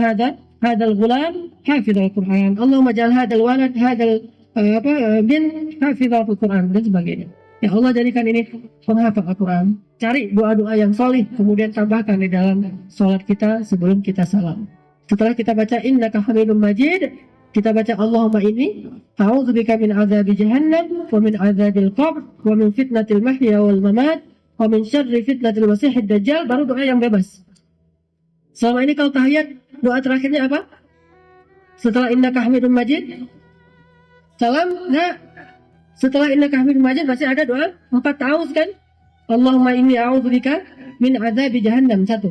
hadal gulam hafizal Quran. Allahumma ja'al hadal walad hadal bin hafizal Quran dan sebagainya. Ya Allah jadikan ini penghafal Al-Quran. Cari doa-doa yang solih, kemudian tambahkan di dalam sholat kita sebelum kita salam. Setelah kita baca innaka hamidum majid, kita baca Allahumma inni a'udzubika min azabi jahannam wa min azabil qabr wa min fitnatil mahya wal mamat wa min syarri fitnatil masihid dajjal, baru doa yang bebas. Selama ini kalau tahiyat, doa terakhirnya apa? Setelah innaka hamidun majid, salam, nah, setelah innaka hamidun majid masih ada doa 4 ta'awudz kan? Allahumma inni a'udzubika min adzabi jahannam 1.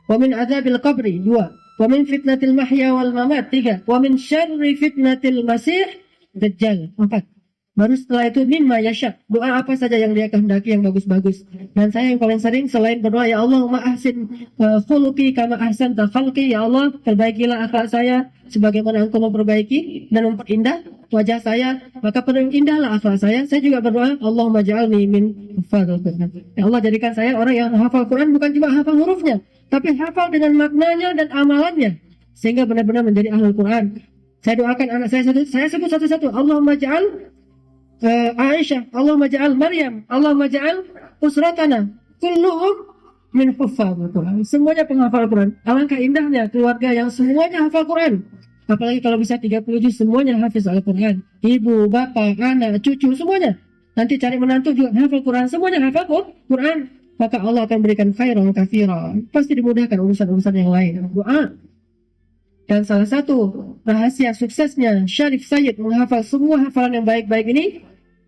Wa min adzabil qabri 2. Wa min fitnatil mahya wal mamat 3. Wa min syarri fitnatil masih dajjal 4. Baru setelah itu mimma yasha, doa apa saja yang dia kehendaki yang bagus-bagus. Dan saya yang paling sering selain berdoa ya Allahumma ahsin khuluqi kama ahsanta khalqi, ya Allah perbaikilah akhlak saya sebagaimana Engkau memperbaiki dan memperindah wajah saya, maka perindahlah akhlak saya. Saya juga berdoa Allahumma ja'alni min hufadzil Quran. Ya Allah jadikan saya orang yang hafal Quran, bukan cuma hafal hurufnya, tapi hafal dengan maknanya dan amalannya sehingga benar-benar menjadi ahlul Quran. Saya doakan anak saya sebut satu-satu. Allahumma ja'al Aisyah, Allahumma ja'al Maryam, Allahumma ja'al usratana kulluhum min huffazil Quran. Semuanya penghafal Quran. Alangkah indahnya keluarga yang semuanya hafal Quran. Apalagi kalau bisa 37 semuanya hafiz Al-Quran. Ibu, bapak, anak, cucu semuanya. Nanti cari menantu juga hafal Quran, semuanya hafal Quran. Maka Allah akan berikan khairan katsira. Pasti dimudahkan urusan-urusan yang lain. Doa. Dan salah satu rahasia suksesnya Syarif Sayyid menghafal semua hafalan yang baik-baik ini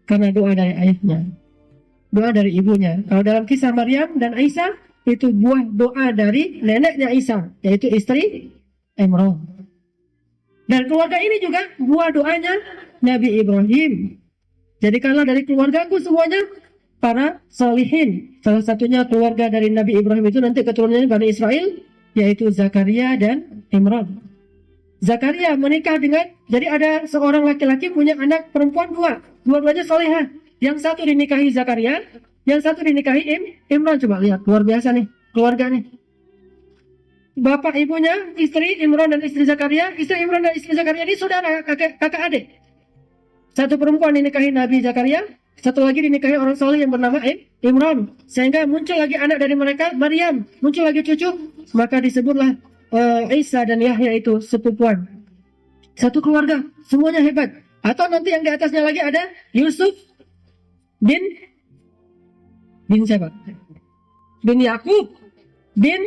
karena doa dari ayahnya, doa dari ibunya. Kalau dalam kisah Maryam dan Isa itu buah doa dari neneknya Isa, yaitu istri Imran. Dan keluarga ini juga buah doanya Nabi Ibrahim. Jadikanlah dari keluargaku semuanya para salihin. Salah satunya keluarga dari Nabi Ibrahim itu nanti keturunannya Bani Israel, yaitu Zakaria dan Imran. Zakaria menikah dengan, jadi ada seorang laki-laki punya anak perempuan dua-duanya solehah. Yang satu dinikahi Zakaria, yang satu dinikahi Imran. Coba lihat, luar biasa nih keluarga nih. Bapak ibunya, istri Imran dan istri Zakaria, istri Imran dan istri Zakaria ini saudara, kakak adik. Satu perempuan dinikahi Nabi Zakaria, satu lagi dinikahi orang soleh yang bernama Imran. Sehingga muncul lagi anak dari mereka, Maryam, muncul lagi cucu, maka disebutlah Isa dan Yahya itu sepupuan. Satu keluarga, semuanya hebat. Atau nanti yang di atasnya lagi ada Yusuf bin siapa? Bin Yakub bin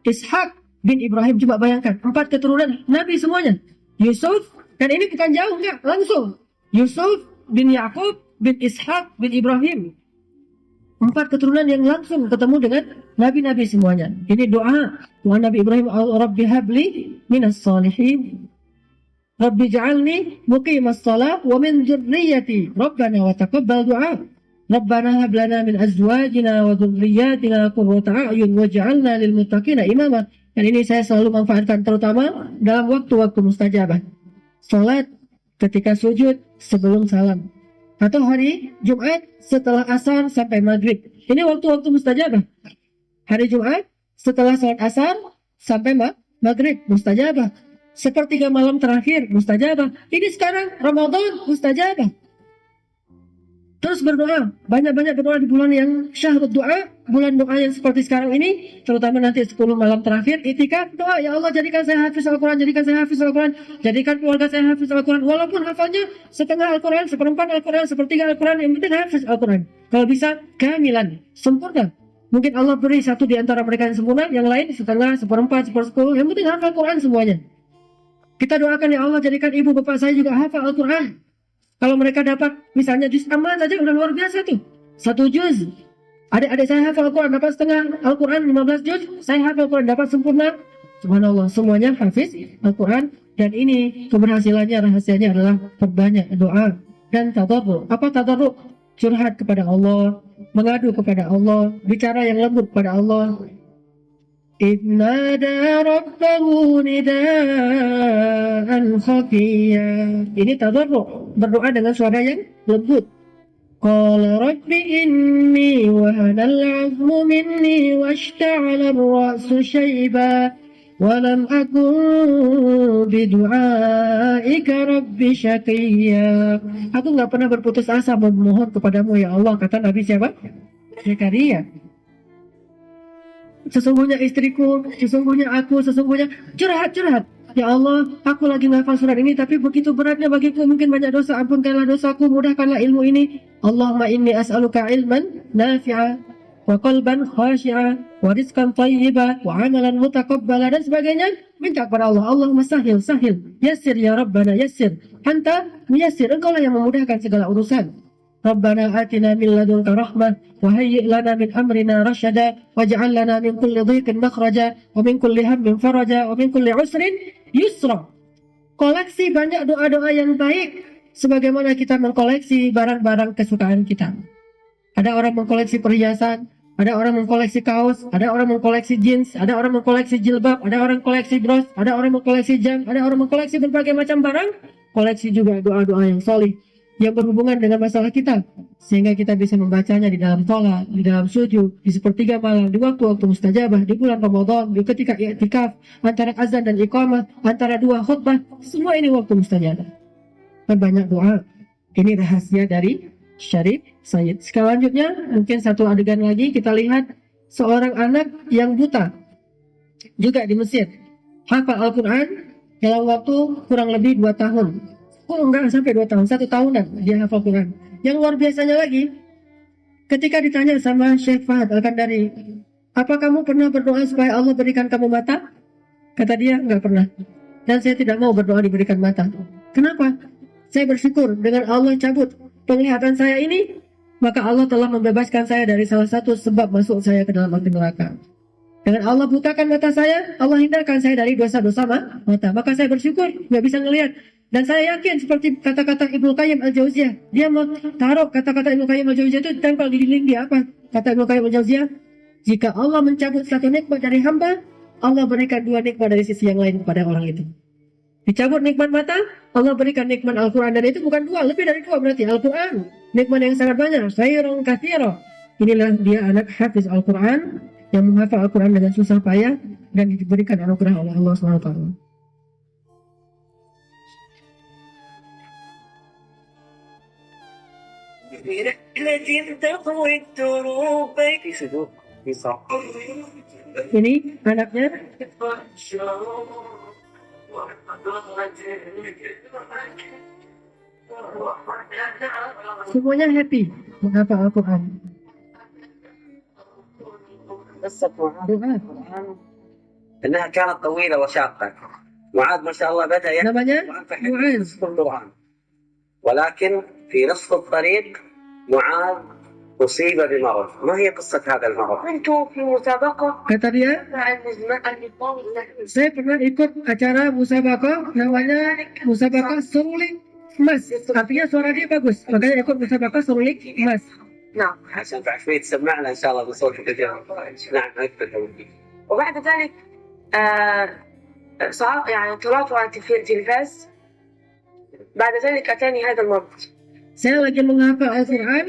Ishak bin Ibrahim. Coba bayangkan, 4 keturunan Nabi semuanya. Yusuf, dan ini bukan jauh enggak, langsung. Yusuf bin Yakub bin Ishak bin Ibrahim. 4 keturunan yang langsung ketemu dengan Nabi-Nabi semuanya. Ini doa Nabi Ibrahim, Rabbi habli minas salihin. Rabbi ja'alni muqimas salat wa min dzurriyyati. Rabbana wa taqabbal du'a. Rabbana hab lana min azwajina wa dzurriyyatina qurrata a'yun waj'alna lil muttaqina imama. Dan ini saya selalu manfaatkan terutama dalam waktu-waktu mustajabah. Salat ketika sujud sebelum salam. Atau hari Jumat setelah asar sampai maghrib. Ini waktu-waktu mustajabah. Hari Jumat setelah salat asar sampai maghrib mustajabah. Sepertiga malam terakhir mustajabah. Ini sekarang Ramadan mustajabah. Terus berdoa, banyak-banyak berdoa di bulan yang syahrul doa, bulan doa yang seperti sekarang ini, terutama nanti 10 malam terakhir, itikaf doa, ya Allah jadikan saya hafiz Al-Quran, jadikan saya hafiz Al-Quran, jadikan keluarga saya hafiz Al-Quran, walaupun hafalnya setengah Al-Quran, seperempat Al-Quran, sepertiga Al-Quran, yang penting hafiz Al-Quran. Kalau bisa, kehamilan, sempurna. Mungkin Allah beri satu di antara mereka yang sempurna, yang lain setengah, seperempat, sepersepuluh, yang penting hafal Al-Quran semuanya. Kita doakan ya Allah jadikan ibu bapak saya juga hafal Al-Quran. Kalau mereka dapat misalnya juz amma saja udah luar biasa tuh. 1 juz. Adik-adik saya hafal Al-Quran dapat setengah Al-Quran 15 juz. Saya hafal Al-Quran dapat sempurna. Subhanallah, semuanya hafiz Al-Quran. Dan ini keberhasilannya, rahasianya adalah perbanyak doa dan tadarruk. Apa tadarruk? Curhat kepada Allah, mengadu kepada Allah, bicara yang lembut kepada Allah. Idnada rabbahu nidaan khafiyya. Ini tadarruk, berdoa dengan suara yang lembut. Qala rabbi inni wahanal 'azmu minni washta'ala ar-ra'su shayba wa lam akun bidu'aika rabbi syaqiyya. Aku enggak pernah berputus asa memohon kepadamu ya Allah, kata Nabi siapa? Zakaria. Sesungguhnya istriku, sesungguhnya aku, sesungguhnya curhat. Ya Allah, aku lagi menghafal surat ini tapi begitu beratnya bagiku, mungkin banyak dosa, ampunkanlah dosaku, mudahkanlah ilmu ini. Allahumma inni as'aluka ilman nafi'a wa qalban khashi'a, wa rizqan thayyiba, wa amalan mutaqabbala, dan sebagainya. Minta kepada Allah, Allahumma sahil, yassir ya Rabbana, yassir. Anta muyassir, engkau lah yang memudahkan segala urusan. Rabbana atina min ladunka rahmah, wa hayyi' lana min amrina rasyada, waj'al lana min kulli dhiqin makhraja, wa min kulli hammin faraja, wa min kulli usrin yusra. Koleksi banyak doa-doa yang baik, sebagaimana kita mengkoleksi barang-barang kesukaan kita. Ada orang mengkoleksi perhiasan, ada orang mengkoleksi kaos, ada orang mengkoleksi jeans, ada orang mengkoleksi jilbab, ada orang mengkoleksi bros, ada orang mengkoleksi jam, ada orang mengkoleksi berbagai macam barang. Koleksi juga doa-doa yang solih yang berhubungan dengan masalah kita, sehingga kita bisa membacanya di dalam sholat, di dalam sujud, di sepertiga malam, di waktu-waktu mustajabah, di bulan Ramadan, di ketika i'tikaf, antara azan dan iqamah, antara dua khutbah, semua ini waktu mustajabah. Banyak doa. Ini rahasia dari Syarif Sayyid. Selanjutnya, mungkin satu adegan lagi kita lihat seorang anak yang buta, juga di Mesir, hafal Al-Quran dalam waktu kurang lebih 2 tahun. Oh enggak sampai 2 tahun, 1 tahunan dia hafal Quran. Yang luar biasanya lagi, ketika ditanya sama Syekh Fahad Al-Kandari, apa kamu pernah berdoa supaya Allah berikan kamu mata? Kata dia, enggak pernah. Dan saya tidak mau berdoa diberikan mata. Kenapa? Saya bersyukur dengan Allah cabut penglihatan saya ini, maka Allah telah membebaskan saya dari salah satu sebab masuk saya ke dalam api neraka. Dengan Allah butakan mata saya, Allah hindarkan saya dari dosa-dosa mata. Maka saya bersyukur, nggak bisa ngelihat. Dan saya yakin seperti kata-kata Ibnu Qayyim Al-Jauziyah, dia mau taruh kata-kata Ibnu Qayyim Al-Jauziyah itu ditempel di dinding dia. Apa kata Ibnu Qayyim Al-Jauziyah? Jika Allah mencabut satu nikmat dari hamba, Allah berikan 2 nikmat dari sisi yang lain kepada orang itu. Dicabut nikmat mata, Allah berikan nikmat Al-Quran, dan itu bukan 2, lebih dari 2 berarti. Al-Quran, nikmat yang sangat banyak, khairun katsira. Inilah dia anak hafiz Al-Quran yang menghafal Al-Quran dengan susah payah dan diberikan anugerah oleh Allah SWT. في رحلة تطوي الدروب في سجود في صف. Ini anaknya semuanya happy menghafal Al-Quran. قصة معاذ انها كانت طويلة وشاقة. معاذ ما شاء الله بدأ يحفظ Namanya القرآن في Mu'adz. نصف القرآن، ولكن في نصف الطريق معاذ أصيب بمرض. ما هي قصة هذا المرض؟ كنت في مسابقة Kata dia, مع النظام النحوي. saya pernah ikut acara musabaqah namanya musabaqah seruling emas. Artinya suara dia bagus, makanya ikut musabaqah seruling emas. نعم. حسن بعد تسمعنا إن شاء الله بصوت الفجر. نعم أكبر. وبعد ذلك يعني طلعت على التلفاز. بعد ذلك أتاني هذا المرض. Saya lagi menghafal Al-Quran,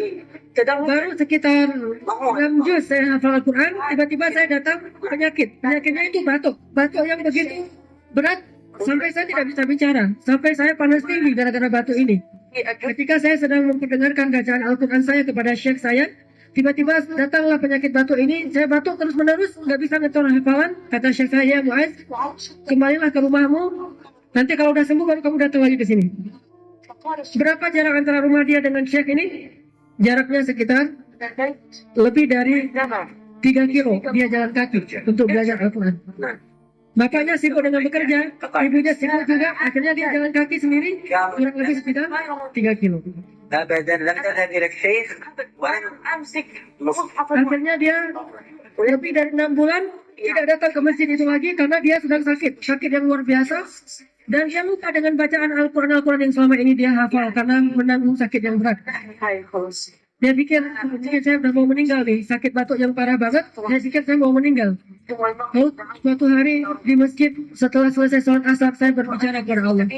تدهور. baru sekitar 6 juz saya hafal Al-Quran, tiba-tiba saya datang penyakit. Penyakitnya itu batuk yang begitu berat sampai saya tidak bisa bicara, sampai saya panas tinggi gara-gara batuk ini. Ketika saya sedang memperdengarkan bacaan Al-Quran saya kepada syekh saya, tiba-tiba datanglah penyakit batuk ini. Saya batuk terus-menerus, nggak bisa ngetor hafalan. Kata syekh saya, Mu'adz, kembalilah ke rumahmu. Nanti kalau udah sembuh baru kamu datang lagi ke sini. Berapa jarak antara rumah dia dengan syekh ini? Jaraknya sekitar lebih dari 3 kilo. Dia jalan kaki untuk belajar Al-Quran. Bapaknya sibuk dengan bekerja, ibunya sibuk juga. Akhirnya dia jalan kaki sendiri, kurang lebih sekitar 3 kilo. أبدا لم تذهب إلى الشيخ وأنا أمسك مصحف Akhirnya dia lebih dari 6 bulan tidak datang ke masjid itu lagi karena dia sedang sakit yang luar biasa. Dan dia lupa dengan bacaan Al-Quran yang selama ini dia hafal karena menanggung sakit yang berat. هاي خلاص. Dia pikir, mungkin saya udah mau meninggal nih, sakit batuk yang parah banget. Dia pikir saya mau meninggal. Lalu suatu hari di masjid setelah selesai sholat asar saya berbicara kepada Allah.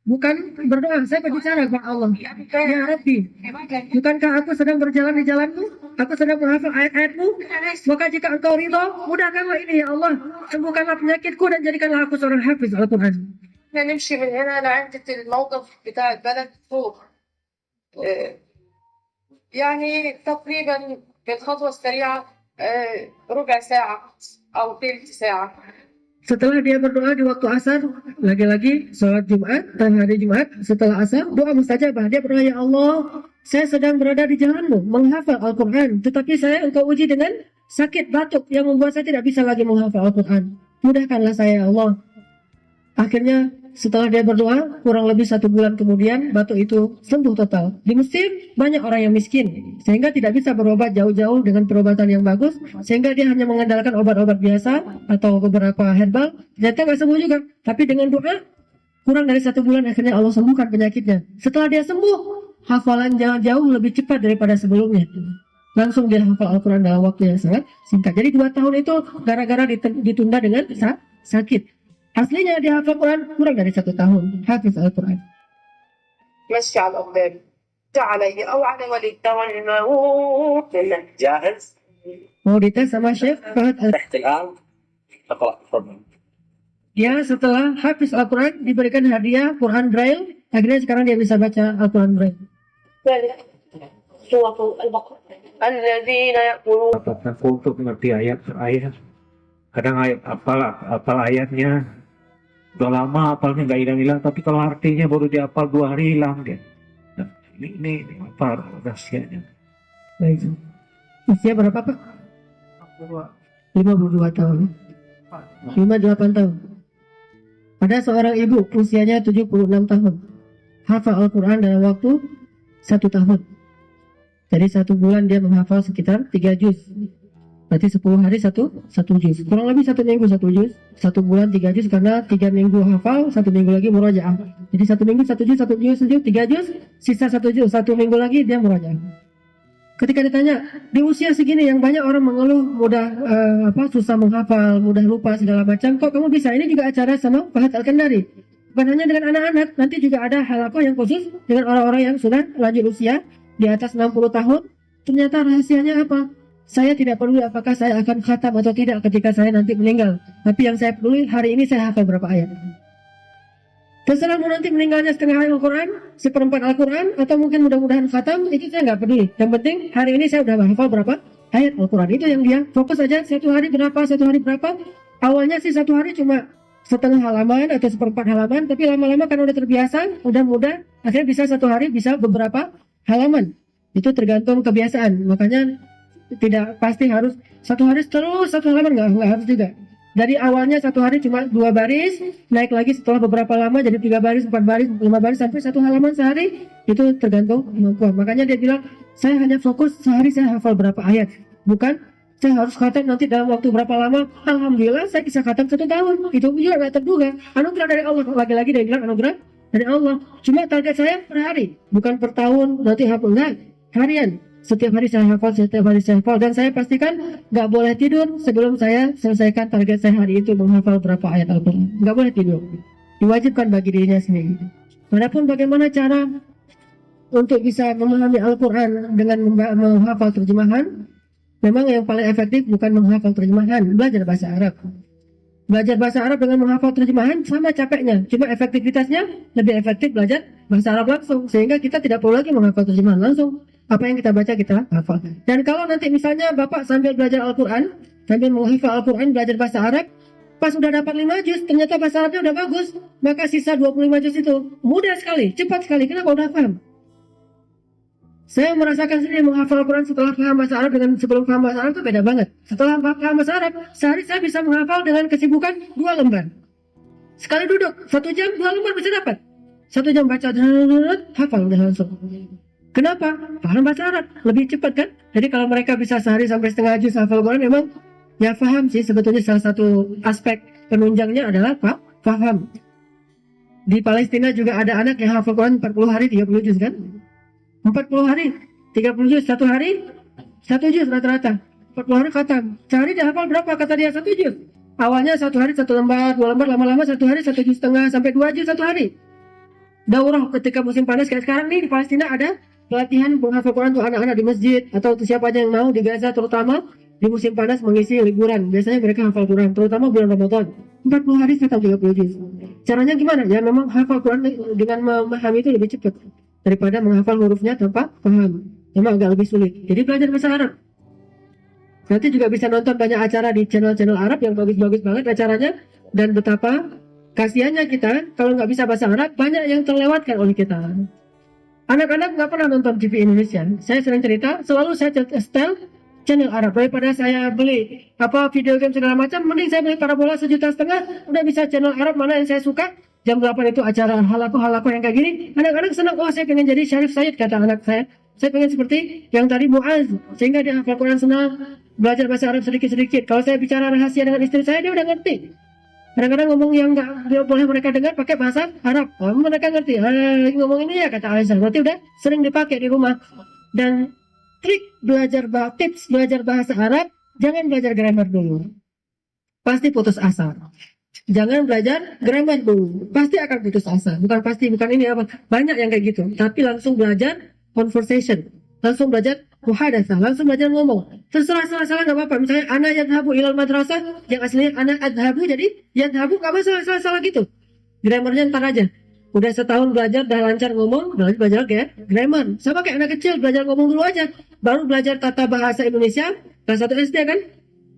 Bukan berdoa, saya berbicara kepada Allah. Ya Rabbi, bukankah aku sedang berjalan di jalanmu? Aku sedang menghafal ayat-ayatmu? Maka jika engkau ridho, mudahkanlah ini ya Allah. Sembuhkanlah penyakitku dan jadikanlah aku seorang hafiz Al-Quran. احنا نمشي من هنا لعند الموقف بتاع البلد فوق. يعني تقريبا بالخطوة السريعة ربع ساعة أو ثلث ساعة. Setelah dia berdoa di waktu asar, lagi-lagi sholat Jumat dan hari Jumat setelah asar, doa mustajabah. Dia berdoa, ya Allah, saya sedang berada di jalanmu menghafal Al-Quran, tetapi engkau uji dengan sakit batuk yang membuat saya tidak bisa lagi menghafal Al-Quran. Mudahkanlah saya, ya Allah. Akhirnya setelah dia berdoa, kurang lebih 1 bulan kemudian batuk itu sembuh total. Di Mesir banyak orang yang miskin, sehingga tidak bisa berobat jauh-jauh dengan perobatan yang bagus, sehingga dia hanya mengandalkan obat-obat biasa atau beberapa herbal. Ternyata nggak sembuh juga. Tapi dengan doa, kurang dari 1 bulan akhirnya Allah sembuhkan penyakitnya. Setelah dia sembuh, hafalan jauh lebih cepat daripada sebelumnya. Langsung dia hafal Al-Quran dalam waktu yang sangat singkat. Jadi 2 tahun itu gara-gara ditunda dengan sakit. Aslinya dia hafal Quran kurang dari 1 tahun. Hafiz Al-Quran. مشي على الأقدام علي أو على ولي الموت جاهز؟ Mau dites sama Syekh Fahad Al. تحت الآن اقرأ تفضل. Dia setelah hafiz Al-Quran diberikan hadiah Quran Braille. Akhirnya sekarang dia bisa baca Al-Quran Braille. سورة البقرة الذين يأكلون. Aku untuk mengerti ayat per ayat. Kadang ayat apal ayatnya udah lama apalnya nggak hilang-hilang, tapi kalau artinya baru dihafal 2 hari hilang dia. Nah, ini apa rahasianya? Baik. Usia berapa Pak? 52 tahun. 58 tahun. Ada seorang ibu usianya 76 tahun. Hafal Al-Quran dalam waktu 1 tahun. Jadi 1 bulan dia menghafal sekitar 3 juz. Berarti 10 hari 1 juz. Kurang lebih 1 minggu 1 juz. 1 bulan 3 juz karena 3 minggu hafal, 1 minggu lagi murajaah. Jadi 1 minggu 1 juz, 1 juz, 3 juz, sisa 1 juz. 1 minggu lagi dia murajaah. Ketika ditanya, di usia segini yang banyak orang mengeluh mudah susah menghafal, mudah lupa segala macam, kok kamu bisa? Ini juga acara sama Fahad Al-Kandari. Bukan hanya dengan anak-anak, nanti juga ada halakoh yang khusus dengan orang-orang yang sudah lanjut usia di atas 60 tahun. Ternyata rahasianya apa? Saya tidak peduli apakah saya akan khatam atau tidak ketika saya nanti meninggal. Tapi yang saya peduli hari ini saya hafal berapa ayat. Terserah mau nanti meninggalnya setengah Al-Quran, 1/4 Al-Quran, atau mungkin mudah-mudahan khatam, itu saya nggak peduli. Yang penting hari ini saya udah hafal berapa ayat Al-Quran. Itu yang dia fokus aja, 1 hari berapa. Awalnya sih 1 hari cuma setengah halaman atau 1/4 halaman, tapi lama-lama kan udah terbiasa, udah mudah, akhirnya bisa 1 hari bisa beberapa halaman. Itu tergantung kebiasaan. Makanya tidak pasti harus 1 hari terus 1 halaman, nggak harus juga. Dari awalnya 1 hari cuma 2 baris, naik lagi setelah beberapa lama jadi 3 baris, 4 baris, 5 baris sampai 1 halaman sehari. Itu tergantung kemampuan. Makanya dia bilang, saya hanya fokus sehari saya hafal berapa ayat, bukan saya harus khatam nanti dalam waktu berapa lama. Alhamdulillah saya bisa khatam 1 tahun. Itu juga nggak terduga, anugerah dari Allah. Lagi-lagi dia bilang anugerah dari Allah. Cuma target saya per hari, bukan per tahun nanti hafal, enggak, harian. Setiap hari saya hafal, dan saya pastikan nggak boleh tidur sebelum saya selesaikan target saya hari itu menghafal berapa ayat Al-Quran. Nggak boleh tidur, diwajibkan bagi dirinya sendiri. Adapun bagaimana cara untuk bisa memahami Al-Quran dengan menghafal terjemahan, memang yang paling efektif bukan menghafal terjemahan, belajar bahasa Arab. Belajar bahasa Arab dengan menghafal terjemahan sama capeknya, cuma efektivitasnya lebih efektif belajar bahasa Arab langsung, sehingga kita tidak perlu lagi menghafal terjemahan langsung. Apa yang kita baca kita hafal. Dan kalau nanti misalnya Bapak sambil belajar Al-Quran, sambil menghafal Al-Quran, belajar bahasa Arab, pas udah dapat 5 juz, ternyata bahasa Arabnya udah bagus, maka sisa 25 juz itu mudah sekali, cepat sekali. Kenapa? Udah paham. Saya merasakan sendiri menghafal Al-Quran setelah paham bahasa Arab dengan sebelum paham bahasa Arab itu beda banget. Setelah paham bahasa Arab, sehari saya bisa menghafal dengan kesibukan 2 lembar. Sekali duduk, 1 jam, 2 lembar bisa dapat. 1 jam baca, hafal udah langsung. Kenapa? Paham bahasa Arab, lebih cepat kan? Jadi kalau mereka bisa sehari sampai setengah juz hafal Quran, memang ya paham sih. Sebetulnya salah satu aspek penunjangnya adalah paham. Di Palestina juga ada anak yang hafal Quran 40 hari 30 juz kan? 40 hari 30 juz, 1 hari 1 juz rata-rata. 40 hari khatam. Sehari dia hafal berapa? Kata dia 1 juz. Awalnya 1 hari 1 lembar, 2 lembar, lama-lama 1 hari 1 juz setengah sampai 2 juz 1 hari. Daurah ketika musim panas kayak sekarang nih di Palestina ada pelatihan menghafal Quran untuk anak-anak di masjid atau untuk siapa aja yang mau di Gaza, terutama di musim panas mengisi liburan. Biasanya mereka hafal Quran, terutama bulan Ramadan. 40 hari khatam 30 juz. Caranya gimana? Ya memang hafal Quran dengan memahami itu lebih cepat daripada menghafal hurufnya tanpa paham. Memang agak lebih sulit. Jadi belajar bahasa Arab. Nanti juga bisa nonton banyak acara di channel-channel Arab yang bagus-bagus banget acaranya. Dan betapa kasihannya kita kalau nggak bisa bahasa Arab, banyak yang terlewatkan oleh kita. Anak-anak nggak pernah nonton TV Indonesia. Saya sering cerita, selalu saya setel channel Arab daripada saya beli video game segala macam. Mending saya beli parabola 1,5 juta, udah bisa channel Arab mana yang saya suka. Jam 8 itu acara halako yang kayak gini. Anak-anak senang, oh saya pengen jadi Syarif Said, kata anak saya. Saya pengen seperti yang tadi Muaz, sehingga dia hafal Quran senang, belajar bahasa Arab sedikit-sedikit. Kalau saya bicara rahasia dengan istri saya, dia udah ngerti. Kadang-kadang ngomong yang nggak boleh mereka dengar pakai bahasa Arab. Mereka ngerti. Ngomong ini ya kata Aisyah. Berarti udah sering dipakai di rumah. Dan tips belajar bahasa Arab, jangan belajar grammar dulu. Pasti putus asa. Jangan belajar grammar dulu. Pasti akan putus asa. Bukan ini apa. Banyak yang kayak gitu. Tapi langsung belajar conversation. Langsung belajar muhadatsah, langsung belajar ngomong. Terserah salah-salah nggak apa-apa. Misalnya ana yadhabu ilal madrasah, yang aslinya ana adhabu jadi yadhabu, nggak masalah, salah-salah gitu. Grammarnya ntar aja. Udah setahun belajar, dah lancar ngomong, belajar grammar. Sama kayak anak kecil, belajar ngomong dulu aja. Baru belajar tata bahasa Indonesia, kelas 1 SD kan.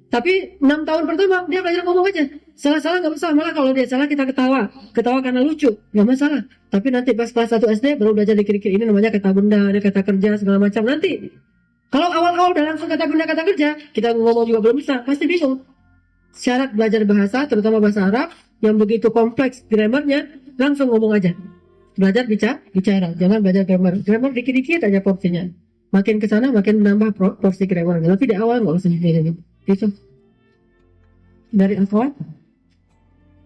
Tapi 6 tahun pertama, dia belajar ngomong aja. Salah-salah nggak masalah, malah kalau dia salah kita ketawa. Ketawa karena lucu, nggak masalah. Tapi nanti pas kelas 1 SD, baru belajar dikit-dikit, ini namanya kata benda, ada kata kerja, segala macam. Nanti, kalau awal-awal udah langsung kata benda, kata kerja, kita ngomong juga belum bisa, pasti bingung. Syarat belajar bahasa, terutama bahasa Arab, yang begitu kompleks grammarnya, langsung ngomong aja. Belajar bicara, jangan belajar grammar. Grammar dikit-dikit aja porsinya. Makin ke sana makin menambah porsi grammar. Tapi di awal nggak usah gitu. Itu. Dari akhwat?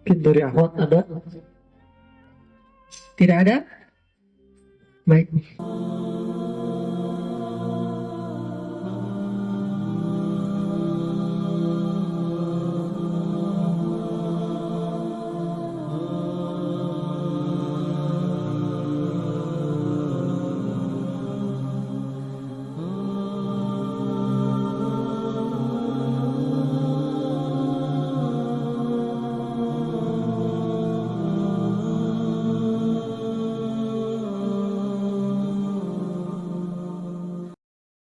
Dari akhwat ada? Tidak ada? Baik.